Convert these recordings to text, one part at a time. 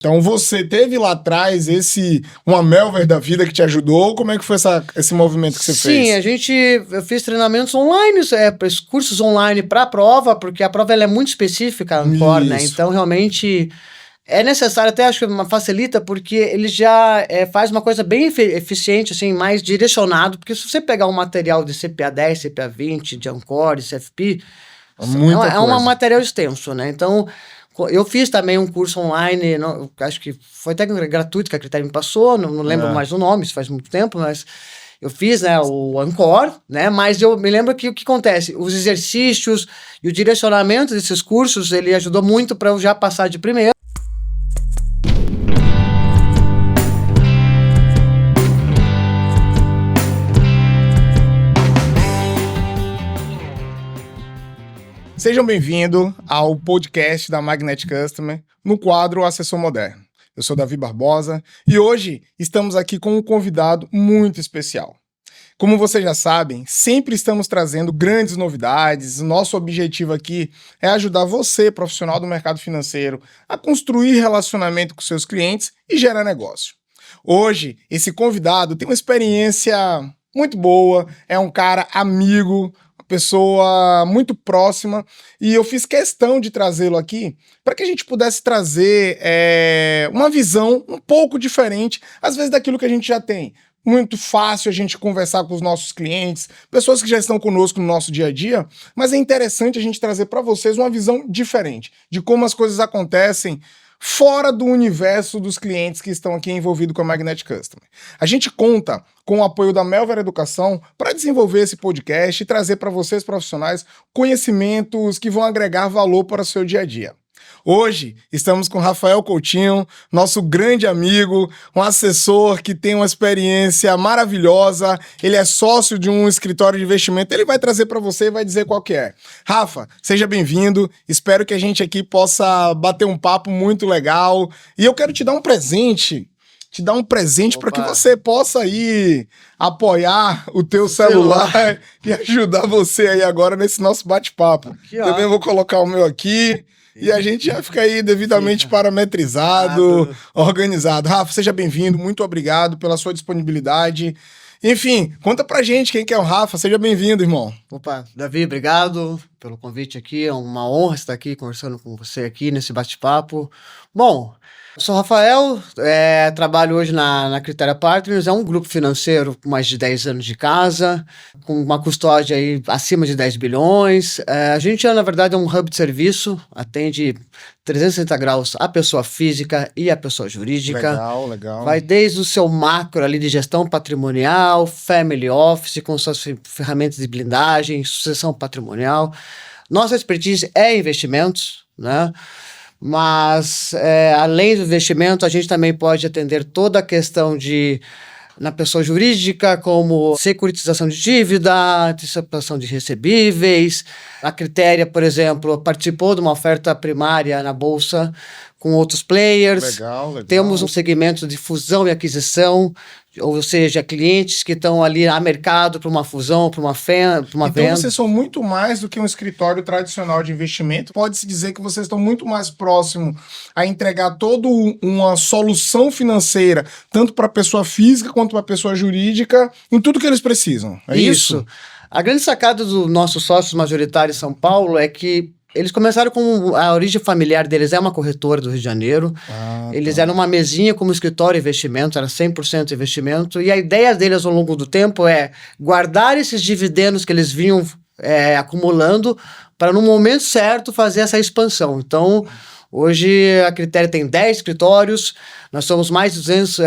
Então você teve lá atrás uma Melver da vida que te ajudou? Como é que foi esse movimento que você fez? Sim, eu fiz treinamentos online, cursos online para a prova, porque a prova ela é muito específica, a Ancor, né? Então, realmente, é necessário, até acho que facilita, porque ele já faz uma coisa bem eficiente, assim, mais direcionado, porque se você pegar um material de CPA 10, CPA 20, de Ancor, de CFP, é um material extenso, né? Então, eu fiz também um curso online, acho que foi até gratuito que a Critério me passou, não lembro mais o nome, isso faz muito tempo, mas eu fiz, né, o Ancor, né, mas eu me lembro que o que acontece, os exercícios e o direcionamento desses cursos, ele ajudou muito para eu já passar de primeira. Sejam bem-vindos ao podcast da Magnet Customer, no quadro Assessor Moderno. Eu sou Davi Barbosa e hoje estamos aqui com um convidado muito especial. Como vocês já sabem, sempre estamos trazendo grandes novidades. Nosso objetivo aqui é ajudar você, profissional do mercado financeiro, a construir relacionamento com seus clientes e gerar negócio. Hoje, esse convidado tem uma experiência muito boa, é um cara amigo, pessoa muito próxima, e eu fiz questão de trazê-lo aqui para que a gente pudesse trazer uma visão um pouco diferente, às vezes, daquilo que a gente já tem. Muito fácil a gente conversar com os nossos clientes, pessoas que já estão conosco no nosso dia a dia, mas é interessante a gente trazer para vocês uma visão diferente de como as coisas acontecem fora do universo dos clientes que estão aqui envolvidos com a Magnet Customer. A gente conta com o apoio da Melver Educação para desenvolver esse podcast e trazer para vocês, profissionais, conhecimentos que vão agregar valor para o seu dia a dia. Hoje estamos com Rafael Coutinho, nosso grande amigo, um assessor que tem uma experiência maravilhosa, ele é sócio de um escritório de investimento, ele vai trazer para você e vai dizer qual que é. Rafa, seja bem-vindo, espero que a gente aqui possa bater um papo muito legal e eu quero te dar um presente para que você possa aí apoiar o teu celular e ajudar você aí agora nesse nosso bate-papo. Também vou colocar o meu aqui. E a gente já fica aí devidamente parametrizado, organizado. Rafa, seja bem-vindo, muito obrigado pela sua disponibilidade. Enfim, conta pra gente quem que é o Rafa, seja bem-vindo, irmão. Opa, Davi, obrigado pelo convite aqui, é uma honra estar aqui conversando com você aqui nesse bate-papo. Bom, eu sou o Rafael, trabalho hoje na Critéria Partners, é um grupo financeiro com mais de 10 anos de casa, com uma custódia aí acima de 10 bilhões. A gente, na verdade, é um hub de serviço, atende 360 graus a pessoa física e a pessoa jurídica. Legal. Vai desde o seu macro ali de gestão patrimonial, family office, com suas ferramentas de blindagem, sucessão patrimonial. Nossa expertise é investimentos, né? Mas, além do investimento, a gente também pode atender toda a questão na pessoa jurídica, como securitização de dívida, antecipação de recebíveis. A Critéria, por exemplo, participou de uma oferta primária na Bolsa com outros players. Legal. Temos um segmento de fusão e aquisição, ou seja, clientes que estão ali a mercado para uma fusão, para uma venda. Então vocês são muito mais do que um escritório tradicional de investimento. Pode-se dizer que vocês estão muito mais próximos a entregar toda uma solução financeira, tanto para a pessoa física quanto para a pessoa jurídica, em tudo que eles precisam. É isso? A grande sacada dos nossos sócios majoritários em São Paulo é que eles começaram com a origem familiar deles, é uma corretora do Rio de Janeiro. Eles eram uma mesinha como escritório de investimento, era 100% investimento. E a ideia deles ao longo do tempo é guardar esses dividendos que eles vinham acumulando para, no momento certo, fazer essa expansão. Então, hoje a Critéria tem 10 escritórios, nós somos mais de 200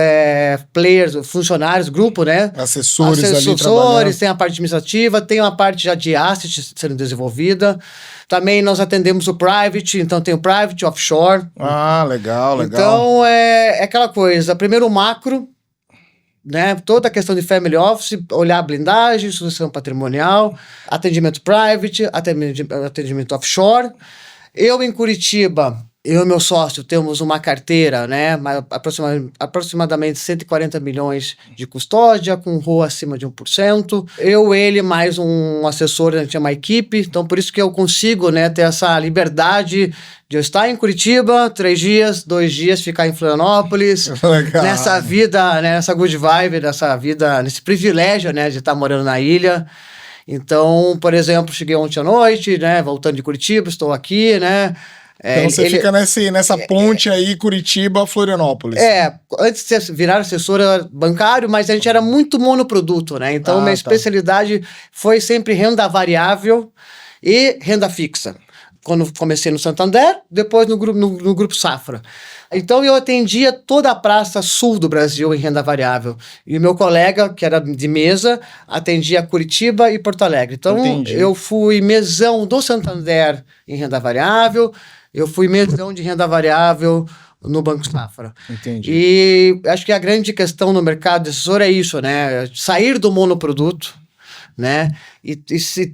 players, funcionários, grupo, né? Assessores ali trabalhando. Tem a parte administrativa, tem uma parte já de asset sendo desenvolvida. Também nós atendemos o private, então tem o private offshore. Legal. Então, é aquela coisa, primeiro o macro, né? Toda a questão de family office, olhar a blindagem, sucessão patrimonial, atendimento private, atendimento offshore. Eu, em Curitiba, eu e meu sócio temos uma carteira, né, aproximadamente 140 milhões de custódia, com ROA acima de 1%. Eu, ele, mais um assessor, a gente é uma equipe, então por isso que eu consigo, né, ter essa liberdade de eu estar em Curitiba 3 dias, 2 dias ficar em Florianópolis, nessa vida, né, nessa good vibe, nessa vida, nesse privilégio, né, de estar morando na ilha. Então, por exemplo, cheguei ontem à noite, né, voltando de Curitiba, estou aqui, né. Então você fica nessa ponte aí, Curitiba-Florianópolis. Antes de virar assessora bancário, mas a gente era muito monoproduto, né? Então, minha especialidade foi sempre renda variável e renda fixa. Quando comecei no Santander, depois no Grupo Safra. Então, eu atendia toda a praça sul do Brasil em renda variável. E o meu colega, que era de mesa, atendia Curitiba e Porto Alegre. Então, eu fui mesão do Santander em renda variável, eu fui mesão de renda variável no Banco Safra. Entendi. E acho que a grande questão no mercado de assessor é isso, né? Sair do monoproduto, né? E se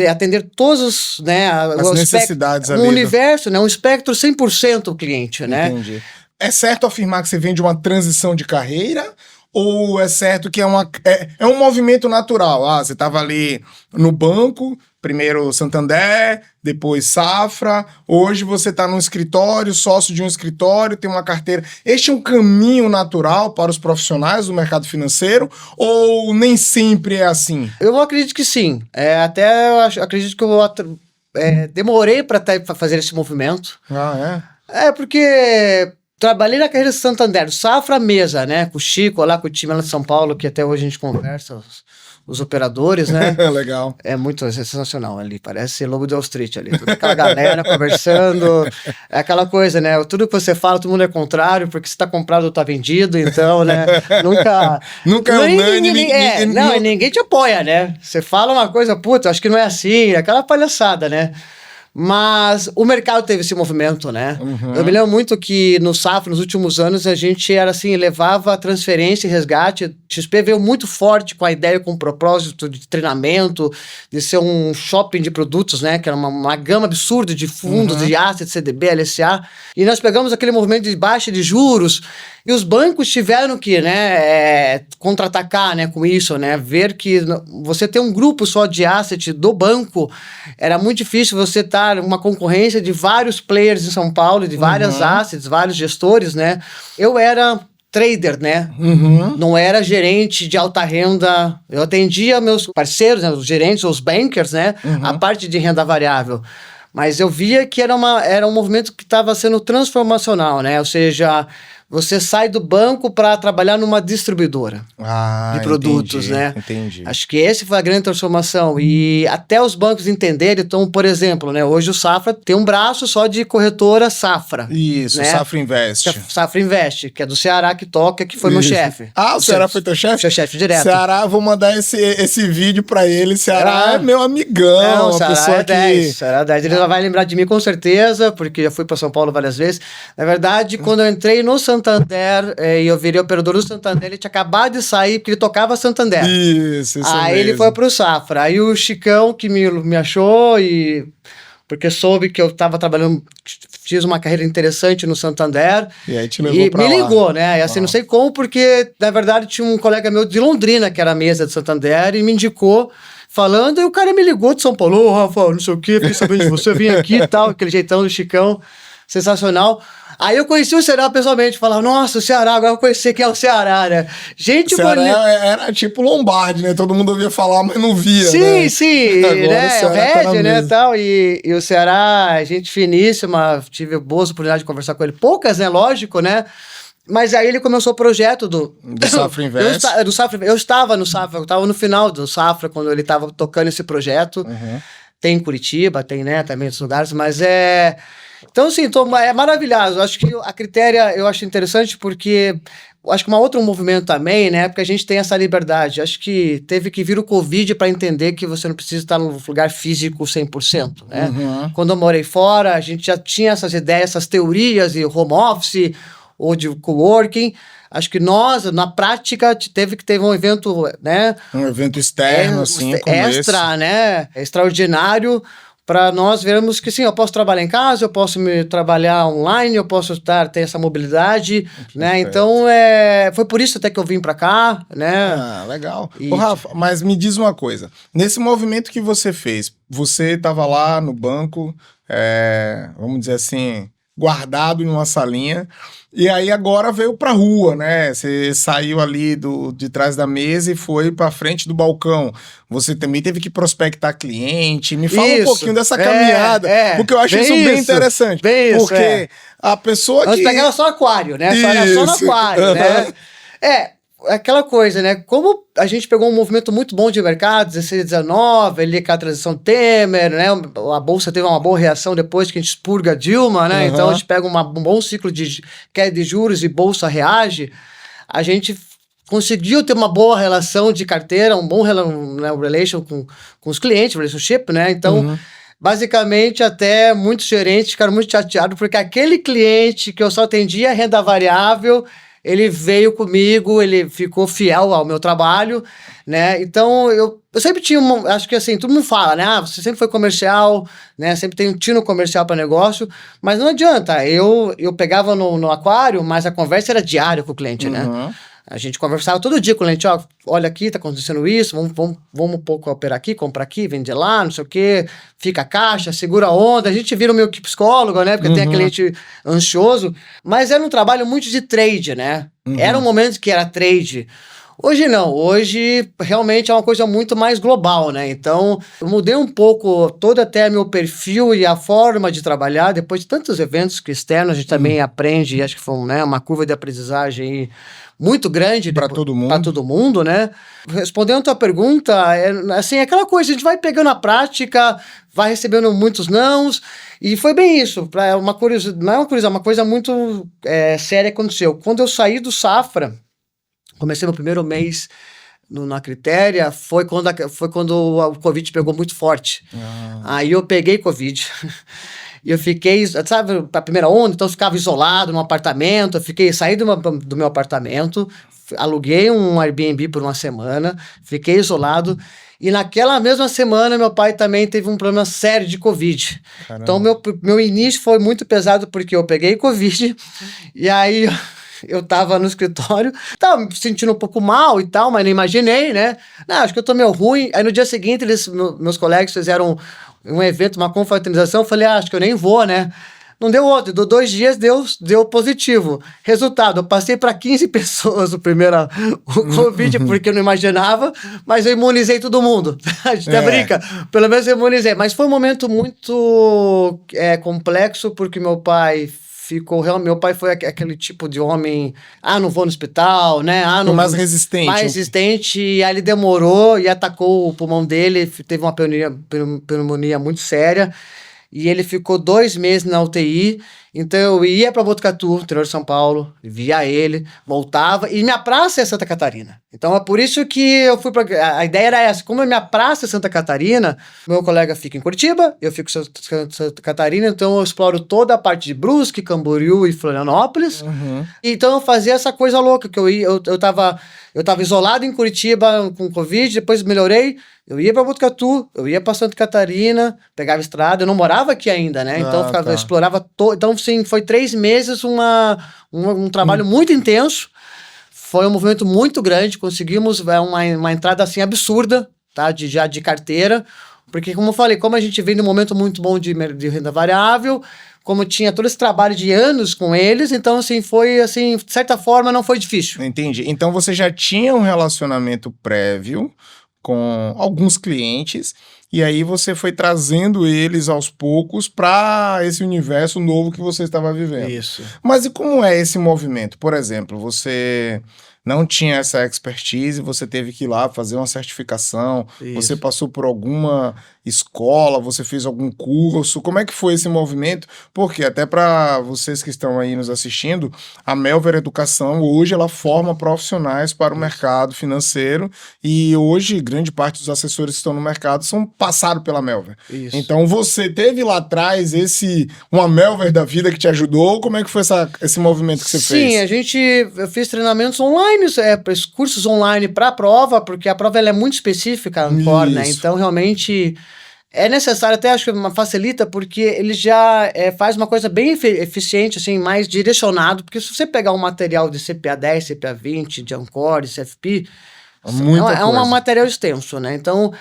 atender todos, né, as necessidades ali. Um universo, né? Um espectro 100% o cliente, né? Entendi. É certo afirmar que você vem de uma transição de carreira? Ou é certo que é um movimento natural? Você estava ali no banco, primeiro Santander, depois Safra, hoje você está num escritório, sócio de um escritório, tem uma carteira. Este é um caminho natural para os profissionais do mercado financeiro ou nem sempre é assim? Eu acredito que sim. Acredito que eu demorei para fazer esse movimento. Porque trabalhei na carreira de Santander, Safra mesa, né? Com o Chico, lá com o time lá de São Paulo, que até hoje a gente conversa, os operadores, né? Legal. É muito sensacional ali, parece Lobo de Wall Street ali, toda aquela galera conversando, é aquela coisa, né? Tudo que você fala, todo mundo é contrário, porque se tá comprado ou tá vendido, então, né? Nunca é unânime. Ninguém te apoia, né? Você fala uma coisa, puta, acho que não é assim, aquela palhaçada, né? Mas o mercado teve esse movimento, né? Eu me lembro muito que no Safra, nos últimos anos, a gente era assim, levava transferência e resgate. A XP veio muito forte com a ideia, com o propósito de treinamento, de ser um shopping de produtos, né? Que era uma gama absurda de fundos, de assets, CDB, LSA. E nós pegamos aquele movimento de baixa de juros e os bancos tiveram que, né, contra-atacar, né, com isso, né? Ver que você ter um grupo só de asset do banco era muito difícil você estar uma concorrência de vários players em São Paulo, de várias assets, vários gestores, né? Eu era trader, né? Não era gerente de alta renda. Eu atendia meus parceiros, né, os gerentes, os bankers, né? A parte de renda variável. Mas eu via que era um movimento que estava sendo transformacional, né? Ou seja, você sai do banco para trabalhar numa distribuidora de produtos, né? Entendi. Acho que essa foi a grande transformação. E até os bancos entenderem, então, por exemplo, né? Hoje o Safra tem um braço só de corretora Safra. Isso, né? Safra Invest. Safra Invest, que é do Ceará que toca, que foi meu chefe. O Ceará foi teu chefe? Seu chefe direto. Ceará, vou mandar esse vídeo pra ele. Ceará é meu amigão. Ceará pessoa 10. Ceará 10. Ele vai lembrar de mim com certeza, porque já fui para São Paulo várias vezes. Na verdade, quando eu entrei no Santander e eu virei operador do Santander, ele tinha acabado de sair, porque ele tocava Santander. Isso Aí mesmo. ele foi pro Safra. Aí o Chicão que me achou porque soube que eu estava trabalhando, fiz uma carreira interessante no Santander. E aí te levou pra lá. Me ligou, né? E assim, não sei como, porque na verdade tinha um colega meu de Londrina, que era a mesa de Santander, e me indicou falando, e o cara me ligou de São Paulo, Rafa, não sei o quê, fiquei sabendo de você, vim aqui e tal, aquele jeitão do Chicão, sensacional. Aí eu conheci o Ceará pessoalmente, falava, nossa, o Ceará, agora eu conheci quem é o Ceará, né? Gente bonita. Era tipo Lombardi, né? Todo mundo ouvia falar, mas não via, sim, agora né? O Red, né, tal, e o Ceará, gente finíssima, tive boas oportunidades de conversar com ele, poucas, né, lógico, né? Mas aí ele começou o projeto do Safra Invest. Eu estava no Safra, eu estava no final do Safra, quando ele estava tocando esse projeto. Tem em Curitiba, tem, né, também em outros lugares, mas Então, assim, é maravilhoso. Acho que a Critéria eu acho interessante porque acho que um outro movimento também, né? Porque a gente tem essa liberdade. Acho que teve que vir o Covid para entender que você não precisa estar num lugar físico 100%, né? Quando eu morei fora, a gente já tinha essas ideias, essas teorias de home office ou de coworking. Acho que nós, na prática, teve que ter um evento, né? Um evento externo, assim, como extra, esse. Né? Extraordinário, para nós vermos que sim, eu posso trabalhar em casa, eu posso me trabalhar online, eu posso ter essa mobilidade, né? Então, foi por isso até que eu vim para cá, né? Ah, legal. Ô, Rafa, mas me diz uma coisa. Nesse movimento que você fez, você estava lá no banco, vamos dizer assim, guardado em uma salinha, e aí agora veio pra rua, né? Você saiu ali de trás da mesa e foi pra frente do balcão. Você também teve que prospectar cliente. Me fala um pouquinho dessa caminhada, porque eu acho isso bem interessante. Porque a pessoa que... Nós pegava só aquário, né? Só no aquário, né? Aquela coisa, né? Como a gente pegou um movimento muito bom de mercado, 16, 19, ali com a transição Temer, né? A Bolsa teve uma boa reação depois que a gente expurga a Dilma, né? Então a gente pega um bom ciclo de queda de juros e Bolsa reage. A gente conseguiu ter uma boa relação de carteira, um bom relation com os clientes, relationship, né? Então... Basicamente, até muitos gerentes ficaram muito chateados porque aquele cliente que eu só atendia renda variável, ele veio comigo, ele ficou fiel ao meu trabalho, né? Então, eu sempre tinha acho que assim, todo mundo fala, né? Você sempre foi comercial, né? Sempre tem um tino comercial para negócio, mas não adianta. Eu pegava no aquário, mas a conversa era diária com o cliente, né? A gente conversava todo dia com o cliente, ó, olha aqui, tá acontecendo isso, vamos um pouco operar aqui, comprar aqui, vender lá, não sei o quê, fica a caixa, segura a onda, a gente vira o meio que psicólogo, né, porque tem cliente ansioso, mas era um trabalho muito de trade, né, era um momento que era trade. Hoje não, hoje realmente é uma coisa muito mais global, né? Então, eu mudei um pouco todo até meu perfil e a forma de trabalhar, depois de tantos eventos externos, a gente também aprende, acho que foi uma curva de aprendizagem muito grande para todo mundo. Para todo mundo, né? Respondendo a tua pergunta, assim, aquela coisa, a gente vai pegando a prática, vai recebendo muitos nãos, e foi bem isso. Não é uma coisa muito séria que aconteceu. Quando eu saí do Safra, comecei meu primeiro mês na Critéria, foi quando o Covid pegou muito forte. Aí eu peguei Covid. E eu fiquei, sabe, a primeira onda, então eu ficava isolado num apartamento, saí do meu apartamento, aluguei um Airbnb por uma semana, fiquei isolado, e naquela mesma semana meu pai também teve um problema sério de Covid. Caramba. Então meu início foi muito pesado porque eu peguei Covid, e aí eu tava no escritório, tava me sentindo um pouco mal e tal, mas não imaginei, né? Não, acho que eu tô meio ruim. Aí no dia seguinte, meus colegas fizeram um evento, uma confraternização, eu falei, acho que eu nem vou, né? Não deu outro, deu 2 dias, deu positivo. Resultado, eu passei para 15 pessoas o Covid, porque eu não imaginava, mas eu imunizei todo mundo. A gente até brinca, pelo menos eu imunizei. Mas foi um momento muito complexo, porque meu pai foi aquele tipo de homem, não vou no hospital, né? Não, mais resistente. Mais resistente, e aí ele demorou e atacou o pulmão dele, teve uma pneumonia muito séria, e ele ficou 2 meses na UTI. Então eu ia para Botucatu, interior de São Paulo, via ele, voltava, e minha praça é Santa Catarina. Então é por isso que eu fui para... A ideia era essa, como a minha praça é Santa Catarina, meu colega fica em Curitiba, eu fico em Santa Catarina, então eu exploro toda a parte de Brusque, Camboriú e Florianópolis. Então eu fazia essa coisa louca, que eu tava isolado em Curitiba com Covid, depois melhorei, eu ia para Botucatu, eu ia para Santa Catarina, pegava estrada, eu não morava aqui ainda, né? Então eu explorava Então, sim, foi 3 meses um trabalho muito intenso. Foi um movimento muito grande. Conseguimos uma entrada assim absurda, tá? De carteira. Porque, como eu falei, como a gente vem num momento muito bom de renda variável, como tinha todo esse trabalho de anos com eles, então, assim, foi, assim, de certa forma, não foi difícil. Entendi. Então, você já tinha um relacionamento prévio com alguns clientes, e aí você foi trazendo eles aos poucos para esse universo novo que você estava vivendo. Isso. Mas e como é esse movimento? Por exemplo, você não tinha essa expertise, você teve que ir lá fazer uma certificação, você passou por alguma escola, você fez algum curso, como é que foi esse movimento? Porque até para vocês que estão aí nos assistindo, a Melver Educação hoje ela forma profissionais para o mercado financeiro, e hoje grande parte dos assessores que estão no mercado passaram pela Melver. Isso. Então você teve lá atrás uma Melver da vida que te ajudou, como é que foi esse movimento que você fez? Sim, eu fiz treinamentos online, cursos online para a prova, porque a prova ela é muito específica, né? Então realmente É necessário, até acho que facilita, porque ele já faz uma coisa bem eficiente, assim, mais direcionado, porque se você pegar um material de CPA 10, CPA 20, de Ancor, CFP, é um material extenso, né? Então,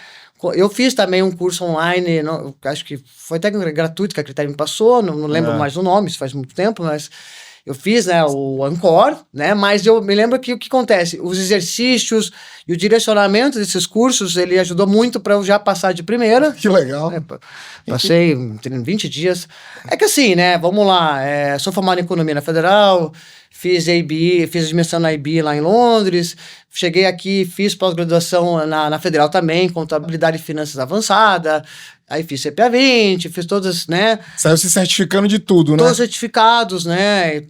eu fiz também um curso online, acho que foi até gratuito que a Critério me passou, não lembro mais o nome, isso faz muito tempo, mas eu fiz, né, o Ancor, né, mas eu me lembro que o que acontece, os exercícios e o direcionamento desses cursos, ele ajudou muito para eu já passar de primeira. Que legal. Passei 20 dias. É que assim, né, vamos lá, sou formado em Economia na Federal, fiz AIB, fiz admissão na IB lá em Londres, cheguei aqui, fiz pós-graduação na Federal também, Contabilidade e Finanças Avançada, aí fiz CPA 20, fiz todas, né? Saiu se certificando de tudo, né? Todos certificados, né?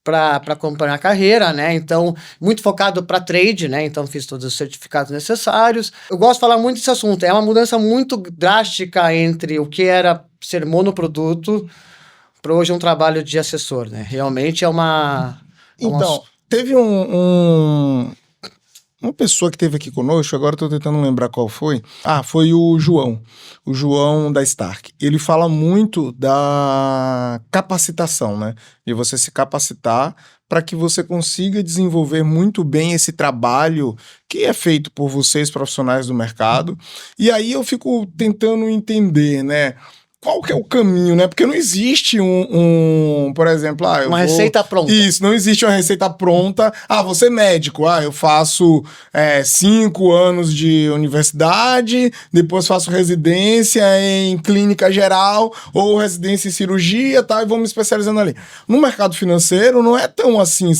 Para acompanhar a carreira, né? Então, muito focado para trade, né? Então, fiz todos os certificados necessários. Eu gosto de falar muito desse assunto. É uma mudança muito drástica entre o que era ser monoproduto para hoje um trabalho de assessor, né? Realmente é uma... Então, teve uma pessoa que esteve aqui conosco, agora estou tentando lembrar qual foi. Foi o João da Stark. Ele fala muito da capacitação, né? De você se capacitar para que você consiga desenvolver muito bem esse trabalho que é feito por vocês, profissionais do mercado. E aí eu fico tentando entender, né? Qual que é o caminho, né? Porque não existe por exemplo... receita pronta. Isso, não existe uma receita pronta. Você é médico. Eu faço 5 anos de universidade, depois faço residência em clínica geral ou residência em cirurgia, tá? E vou me especializando ali. No mercado financeiro não é tão assim.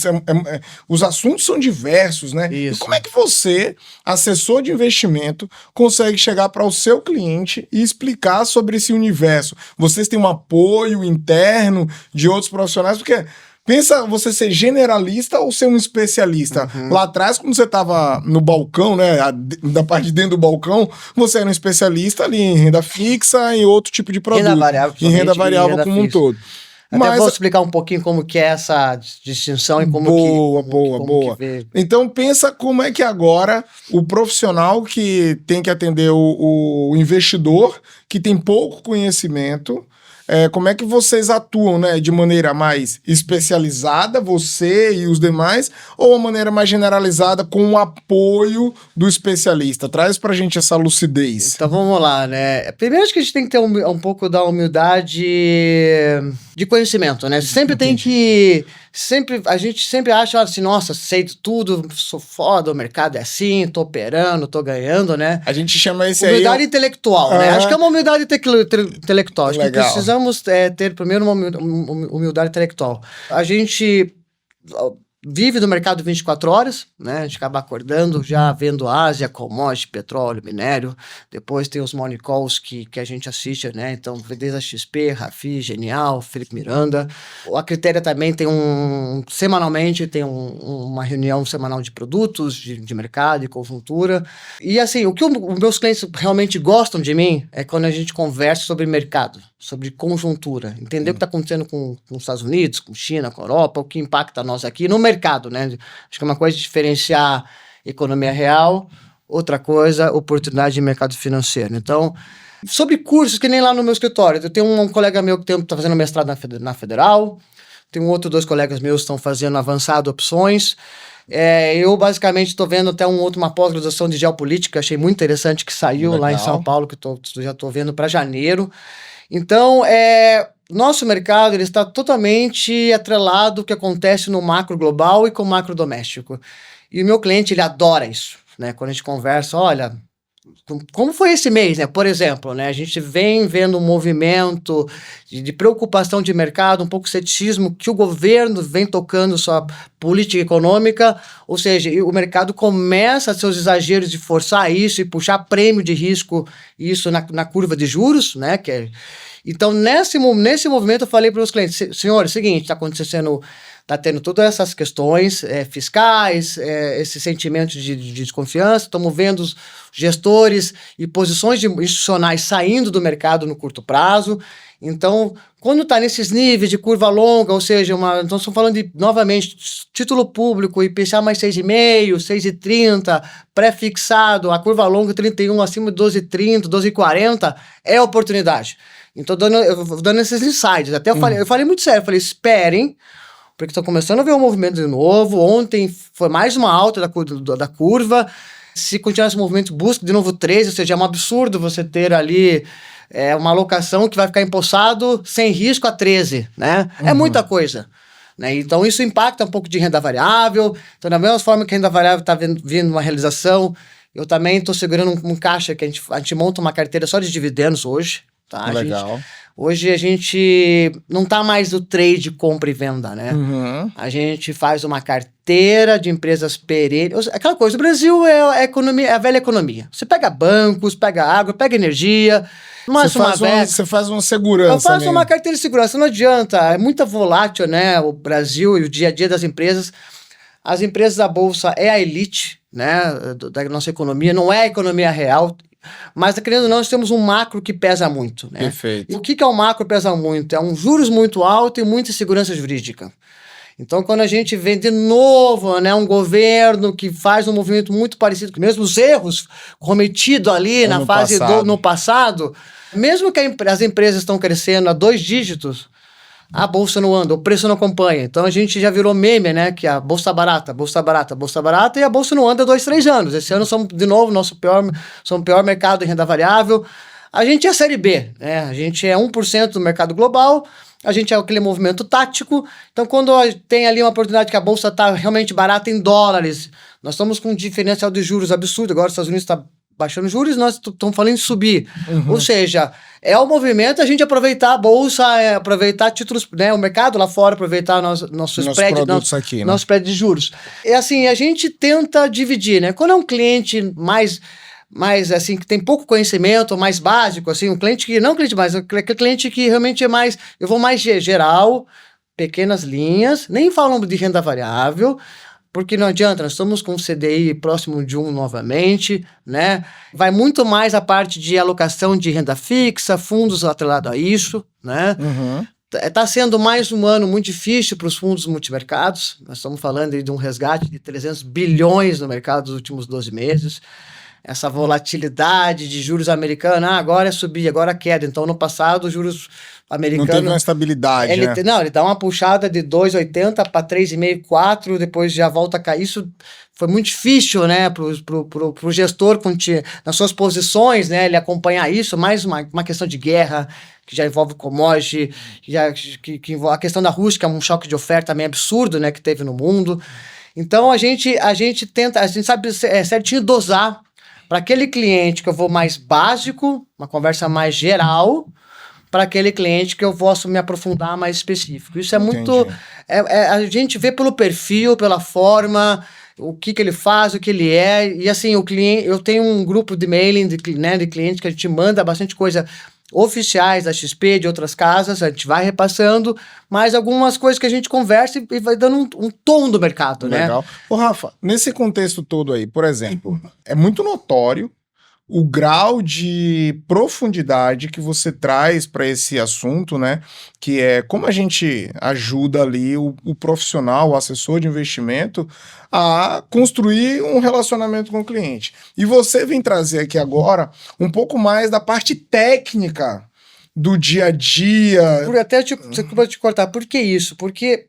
Os assuntos são diversos, né? Isso. E como é que você, assessor de investimento, consegue chegar para o seu cliente e explicar sobre esse universo? Vocês têm um apoio interno de outros profissionais? Porque pensa você ser generalista ou ser um especialista. Lá atrás, quando você estava no balcão, né, da parte de dentro do balcão, você era um especialista ali em renda fixa e outro tipo de produto. Renda variável. Em renda variável como um todo. Mas vou explicar um pouquinho como que é essa distinção e como Boa. Então pensa como é que agora o profissional que tem que atender o investidor, que tem pouco conhecimento, como é que vocês atuam, né? De maneira mais especializada, você e os demais, ou a maneira mais generalizada com o apoio do especialista? Traz pra gente essa lucidez. Então vamos lá, né? Primeiro acho que a gente tem que ter um pouco da humildade de conhecimento, né? A gente sempre acha assim, nossa, sei tudo, sou foda, o mercado é assim, tô operando, tô ganhando, né? A gente chama esse humildade intelectual, né? Acho que é uma humildade intelectual. Acho que precisamos ter primeiro uma humildade intelectual. A gente vive do mercado 24 horas, né? A gente acaba acordando, já vendo Ásia, commodity, petróleo, minério. Depois tem os morning calls que a gente assiste, né? Então, desde a XP, Rafi, Genial, Felipe Miranda. A Critéria também tem semanalmente tem uma reunião semanal de produtos, de mercado e conjuntura. E assim, o que os meus clientes realmente gostam de mim é quando a gente conversa sobre mercado, sobre conjuntura. Entender o que está acontecendo com os Estados Unidos, com China, com a Europa, o que impacta nós aqui no mercado, né? Acho que é uma coisa diferenciar economia real, outra coisa, oportunidade de mercado financeiro. Então, sobre cursos, que nem lá no meu escritório, eu tenho um colega meu que está fazendo mestrado na Federal, tenho 2 colegas meus que estão fazendo avançado opções. Eu basicamente estou vendo até uma pós-graduação de geopolítica, achei muito interessante, que saiu lá em São Paulo, que já estou vendo para janeiro. Então, nosso mercado ele está totalmente atrelado ao que acontece no macro global e com o macro doméstico. E o meu cliente, ele adora isso, né? Quando a gente conversa, olha, como foi esse mês, né? Por exemplo, né? A gente vem vendo um movimento de preocupação de mercado, um pouco ceticismo que o governo vem tocando sua política econômica, ou seja, o mercado começa seus exageros de forçar isso e puxar prêmio de risco, isso na curva de juros, né? Então, nesse movimento, eu falei para os clientes, senhores, é o seguinte, está tendo todas essas questões fiscais, esse sentimento de desconfiança, estamos vendo os gestores e posições institucionais saindo do mercado no curto prazo. Então, quando está nesses níveis de curva longa, ou seja, então estamos falando de, novamente, título público, IPCA mais 6,5, 6,30, pré-fixado, a curva longa 31 acima de 12,30, 12,40, é oportunidade. Então, eu vou dando esses insights. Até eu falei muito sério, falei, esperem, porque estão começando a ver um movimento de novo. Ontem foi mais uma alta da curva. Se continuar esse movimento, busca de novo 13, ou seja, é um absurdo você ter ali uma alocação que vai ficar empossado sem risco a 13, né? É muita coisa. Né? Então, isso impacta um pouco de renda variável. Então, da mesma forma que a renda variável está vindo uma realização, eu também estou segurando um caixa que a gente monta uma carteira só de dividendos hoje. Tá? Legal. Hoje a gente não está mais no trade compra e venda, né? A gente faz uma carteira de empresas perenes. Aquela coisa, o Brasil é a velha economia. Você pega bancos, pega água, pega energia. Você faz uma segurança. Eu faço uma carteira de segurança, não adianta. É muito volátil, né? O Brasil e o dia a dia das empresas. As empresas da Bolsa é a elite, né? Da nossa economia, não é a economia real. Mas, querendo ou não, nós temos um macro que pesa muito, né? Perfeito. E o que é o macro pesa muito? É um juros muito alto e muita insegurança jurídica. Então, quando a gente vê de novo, né, um governo que faz um movimento muito parecido com mesmo os erros cometidos ali na fase no passado, mesmo que as empresas estão crescendo a 2 dígitos, a bolsa não anda, o preço não acompanha. Então a gente já virou meme, né? Que a bolsa barata, bolsa barata, bolsa barata, e a bolsa não anda há 2, 3 anos. Esse ano somos, de novo, somos o pior mercado em renda variável. A gente é a série B, né? A gente é 1% do mercado global, a gente é aquele movimento tático. Então, quando tem ali uma oportunidade que a bolsa está realmente barata em dólares, nós estamos com um diferencial de juros absurdo. Agora os Estados Unidos está baixando juros, nós estamos falando em subir. Ou seja, é o movimento a gente aproveitar a bolsa, aproveitar títulos, né, o mercado lá fora, aproveitar nosso spread, nosso spread de juros. E assim, a gente tenta dividir, né? Quando é um cliente mais assim, que tem pouco conhecimento, mais básico, assim, um cliente que, não um cliente mais, aquele cliente que realmente é mais, eu vou mais geral, pequenas linhas, nem falamos de renda variável, porque não adianta, nós estamos com o CDI próximo de 1 novamente, né? Vai muito mais a parte de alocação de renda fixa, fundos atrelados a isso, né? Está sendo mais um ano muito difícil para os fundos multimercados. Nós estamos falando aí de um resgate de 300 bilhões no mercado dos últimos 12 meses. Essa volatilidade de juros americanos, agora é subir, agora é queda. Então, no passado, os juros americanos... Não teve uma estabilidade, né? Não, ele dá uma puxada de 2,80 para 3,5, 4, depois já volta a cair. Isso foi muito difícil, né, pro gestor nas suas posições, né, ele acompanhar isso. Mais uma questão de guerra, que já envolve commodity, que envolve a questão da Rússia, que é um choque de oferta também absurdo, né, que teve no mundo. Então, a gente sabe certinho dosar para aquele cliente que eu vou mais básico, uma conversa mais geral, para aquele cliente que eu posso me aprofundar mais específico. Isso é muito... a gente vê pelo perfil, pela forma, o que ele faz, o que ele é. E assim, o cliente... Eu tenho um grupo de mailing de clientes que a gente manda bastante coisa oficiais da XP, de outras casas, a gente vai repassando, mas algumas coisas que a gente conversa e vai dando um tom do mercado, né? Legal. Ô, Rafa, nesse contexto todo aí, por exemplo, é muito notório o grau de profundidade que você traz para esse assunto, né? Que é como a gente ajuda ali o profissional, o assessor de investimento a construir um relacionamento com o cliente. E você vem trazer aqui agora um pouco mais da parte técnica do dia a dia. Até te cortar, por que isso? Porque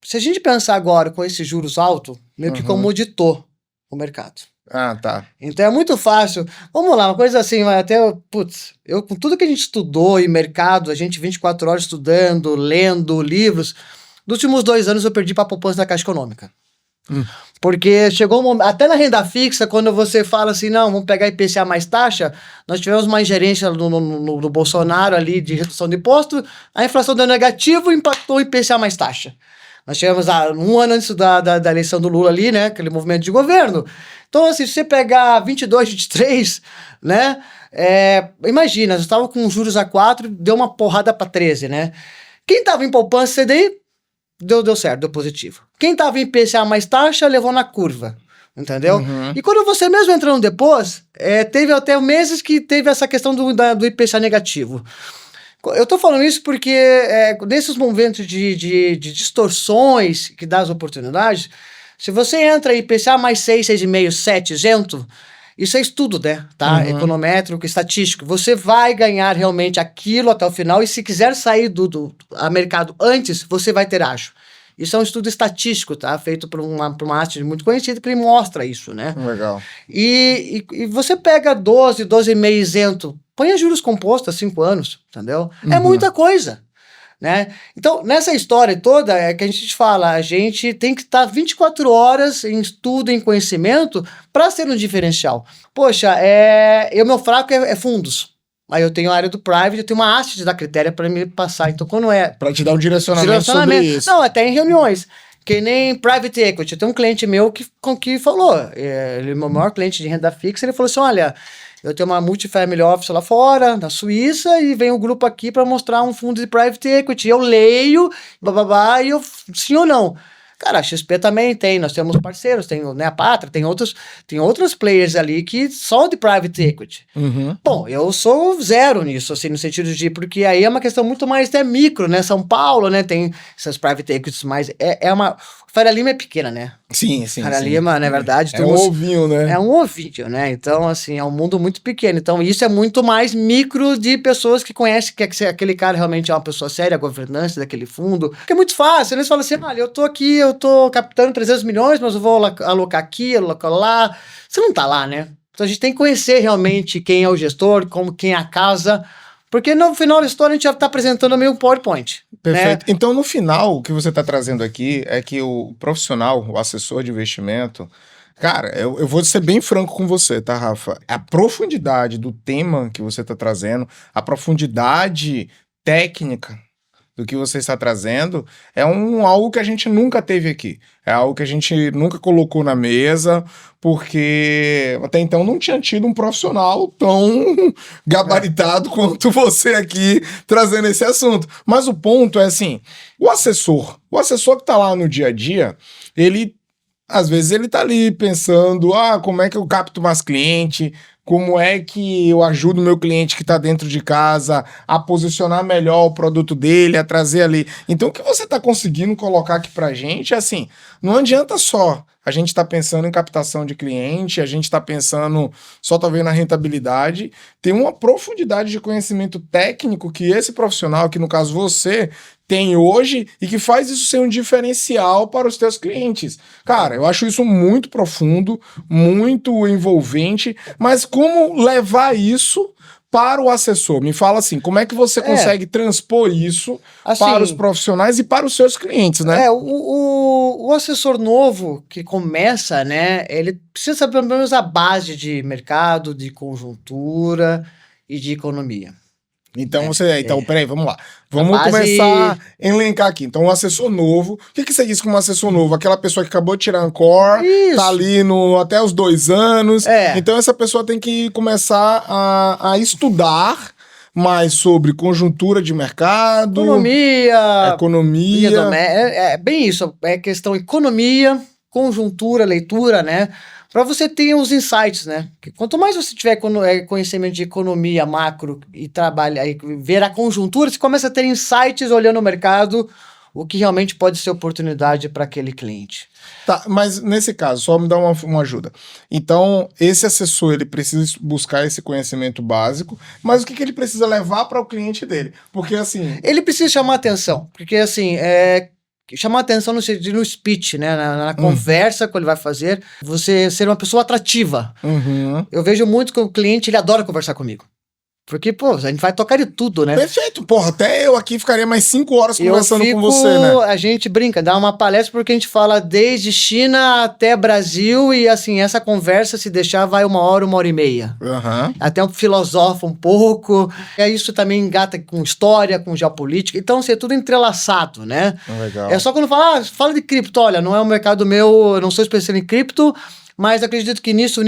se a gente pensar agora com esses juros altos, meio que comoditou o mercado. Ah, tá. Então é muito fácil. Vamos lá, uma coisa assim, eu com tudo que a gente estudou e mercado, a gente 24 horas estudando, lendo livros, nos últimos 2 anos eu perdi para a poupança da Caixa Econômica. Porque chegou um momento, até na renda fixa, quando você fala assim, não, vamos pegar IPCA mais taxa, nós tivemos uma ingerência no Bolsonaro ali de redução de imposto, a inflação deu negativo e impactou o IPCA mais taxa. Nós tivemos 1 ano antes da eleição do Lula ali, né, aquele movimento de governo. Então, assim, se você pegar 22, 23, né, imagina, nós estávamos com juros a 4, deu uma porrada para 13, né? Quem estava em poupança CDI, deu certo, deu positivo. Quem estava em IPCA mais taxa, levou na curva, entendeu? E quando você mesmo entrando depois, teve até meses que teve essa questão do IPCA negativo. Eu tô falando isso porque nesses momentos de distorções que dá as oportunidades, se você entra em IPCA mais 6, 6,5, 7 isento, isso é estudo, né? Tá? Econométrico, estatístico. Você vai ganhar realmente aquilo até o final e se quiser sair do mercado antes, você vai ter ágio. Isso é um estudo estatístico, tá? Feito por uma arte muito conhecida que ele mostra isso, né? Legal. E você pega 12,5 isento, põe a juros compostos há 5 anos, entendeu? É muita coisa, né? Então, nessa história toda, é que a gente fala, a gente tem que estar 24 horas em estudo, em conhecimento, para ser um diferencial. Poxa, o meu fraco é fundos. Aí eu tenho a área do private, eu tenho uma haste da critéria para me passar. Então, quando Para te dar um direcionamento sobre isso. Não, até em reuniões. Que nem private equity. Eu tenho um cliente meu que falou, ele é o meu maior cliente de renda fixa, ele falou assim, olha, eu tenho uma multifamily office lá fora, na Suíça, e vem um grupo aqui para mostrar um fundo de private equity. Eu leio, bababá, e eu, sim ou não. Cara, a XP também tem, nós temos parceiros, tem, né, a Pátria, tem outros players ali que são de private equity. Bom, eu sou zero nisso, assim, no sentido de, porque aí é uma questão muito mais até micro, né, São Paulo, né, tem essas private equities mais, Faria Lima é pequena, né? Sim. Faria Lima, na verdade... É um ovinho, né? É um ovinho, né? Então, assim, é um mundo muito pequeno. Então, isso é muito mais micro de pessoas que conhecem que aquele cara realmente é uma pessoa séria, a governança daquele fundo. Porque é muito fácil. Eles falam assim, olha, eu tô aqui, eu tô captando 300 milhões, mas eu vou alocar aqui, alocar lá. Você não tá lá, né? Então, a gente tem que conhecer realmente quem é o gestor, quem é a casa... Porque no final da história a gente já está apresentando meio um PowerPoint. Perfeito. Né? Então, no final, o que você está trazendo aqui é que o profissional, o assessor de investimento, cara, eu vou ser bem franco com você, tá, Rafa? A profundidade do tema que você está trazendo, a profundidade técnica do que você está trazendo, é algo que a gente nunca teve aqui. É algo que a gente nunca colocou na mesa, porque até então não tinha tido um profissional tão gabaritado quanto você aqui trazendo esse assunto. Mas o ponto é assim, o assessor que está lá no dia a dia, às vezes ele tá ali pensando, como é que eu capto mais cliente, como é que eu ajudo o meu cliente que está dentro de casa a posicionar melhor o produto dele, a trazer ali. Então, o que você está conseguindo colocar aqui para a gente é assim, não adianta só a gente está pensando em captação de cliente, a gente está pensando só talvez na rentabilidade, tem uma profundidade de conhecimento técnico que esse profissional, que no caso você, tem hoje e que faz isso ser um diferencial para os teus clientes. Cara, eu acho isso muito profundo, muito envolvente, mas como levar isso para o assessor? Me fala assim, como é que você consegue transpor isso assim, para os profissionais e para os seus clientes, né? O assessor novo que começa, né, ele precisa saber pelo menos a base de mercado, de conjuntura e de economia. Então peraí, vamos lá. Vamos começar a elencar aqui. Então, um assessor novo. O que você diz com um assessor novo? Aquela pessoa que acabou de tirar Ancor, tá ali até os 2 anos. Então, essa pessoa tem que começar a estudar mais sobre conjuntura de mercado. Economia. É bem isso. É questão economia, conjuntura, leitura, né? Para você ter os insights, né? Quanto mais você tiver conhecimento de economia macro e trabalhar e ver a conjuntura, você começa a ter insights olhando o mercado, o que realmente pode ser oportunidade para aquele cliente. Tá, mas nesse caso, só me dá uma ajuda. Então, esse assessor, ele precisa buscar esse conhecimento básico, mas o que ele precisa levar para o cliente dele? Porque assim... Ele precisa chamar atenção, porque assim, chamar atenção no speech, né? Na conversa que ele vai fazer, você ser uma pessoa atrativa. Eu vejo muito que o cliente, ele adora conversar comigo. Porque, pô, a gente vai tocar de tudo, né? Perfeito, porra, até eu aqui ficaria mais 5 horas conversando com você, né? A gente brinca, dá uma palestra porque a gente fala desde China até Brasil e, assim, essa conversa, se deixar, vai 1 hora, 1h30. Até um filosofa um pouco, e isso também engata com história, com geopolítica, então, assim, é tudo entrelaçado, né? Legal. É só quando fala de cripto, olha, não é um mercado meu, eu não sou especialista em cripto, mas acredito que nisso,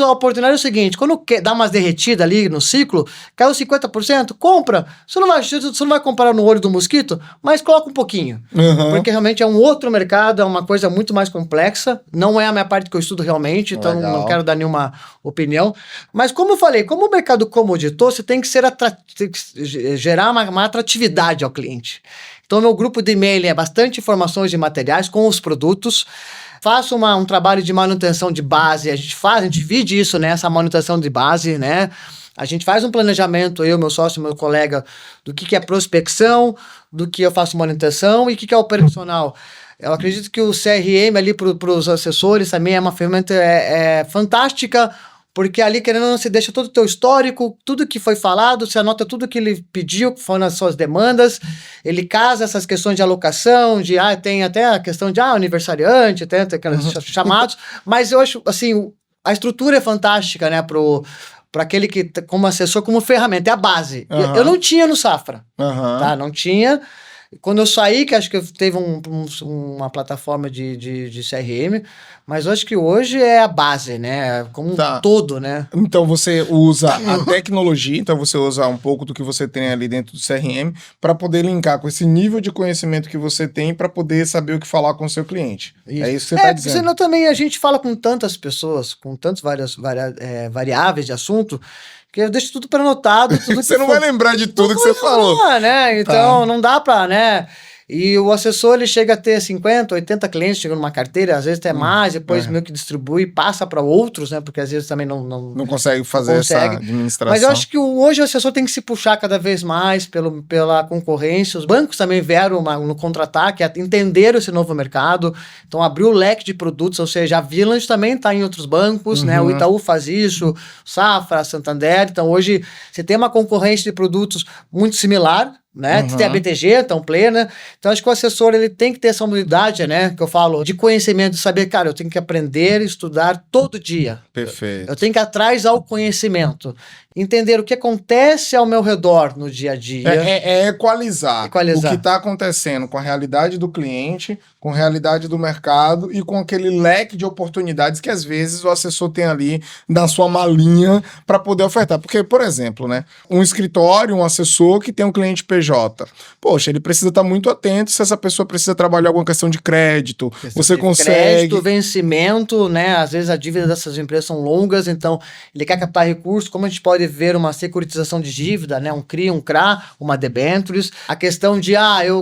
a oportunidade é o seguinte, quando dá umas derretidas ali no ciclo, caiu 50%, compra. Você não vai comprar no olho do mosquito, mas coloca um pouquinho. Porque realmente é um outro mercado, é uma coisa muito mais complexa, não é a minha parte que eu estudo realmente, então não quero dar nenhuma opinião. Mas como eu falei, como o mercado comoditor, você tem que gerar uma atratividade ao cliente. Então, meu grupo de e-mail é bastante informações de materiais com os produtos. Faço um trabalho de manutenção de base. A gente divide isso, né? Essa manutenção de base, né? A gente faz um planejamento, eu, meu sócio, meu colega, do que é prospecção, do que eu faço manutenção e o que é operacional. Eu acredito que o CRM ali para os assessores também é uma ferramenta fantástica, porque ali, querendo ou não, você deixa todo o teu histórico, tudo que foi falado, você anota tudo que ele pediu, que foram as suas demandas, ele casa essas questões de alocação, tem até a questão de aniversariante, tem aqueles chamados, mas eu acho, assim, a estrutura é fantástica, né, para aquele que, como assessor, como ferramenta, é a base. Eu não tinha no Safra, tá? Não tinha. Quando eu saí, que acho que teve uma plataforma de CRM, mas eu acho que hoje é a base, né? Como um todo, né? Então você usa a tecnologia, então você usa um pouco do que você tem ali dentro do CRM para poder linkar com esse nível de conhecimento que você tem para poder saber o que falar com o seu cliente. Isso. É isso que você está dizendo. Senão também a gente fala com tantas pessoas, com tantas variáveis de assunto, que eu deixo tudo anotado. Você não vai lembrar de tudo que você falou. Né? Então, não dá pra, né? E o assessor, ele chega a ter 50, 80 clientes, chega numa carteira, às vezes até mais, depois meio que distribui, passa para outros, né? Porque às vezes também não consegue fazer essa administração. Mas eu acho que hoje o assessor tem que se puxar cada vez mais pela concorrência. Os bancos também vieram no contra-ataque, entenderam esse novo mercado, então abriu o leque de produtos, ou seja, a Village também está em outros bancos, né? O Itaú faz isso, Safra, Santander, então hoje você tem uma concorrência de produtos muito similar, né? Tem a BTG, tão plena. Então, acho que o assessor, ele tem que ter essa humildade, né? Que eu falo, de conhecimento, de saber, cara, eu tenho que aprender, estudar todo dia. Perfeito. Eu tenho que ir atrás ao conhecimento. Entender o que acontece ao meu redor no dia a dia. É equalizar o que está acontecendo com a realidade do cliente, com a realidade do mercado e com aquele leque de oportunidades que às vezes o assessor tem ali na sua malinha para poder ofertar. Porque, por exemplo, né, um escritório, um assessor que tem um cliente PJ, poxa, ele precisa estar muito atento se essa pessoa precisa trabalhar alguma questão de crédito. Você consegue... Crédito, vencimento, né? Às vezes a dívida dessas empresas são longas, então ele quer captar recursos, como a gente pode ver uma securitização de dívida, né? Um CRI, um CRA, uma debentures. A questão de,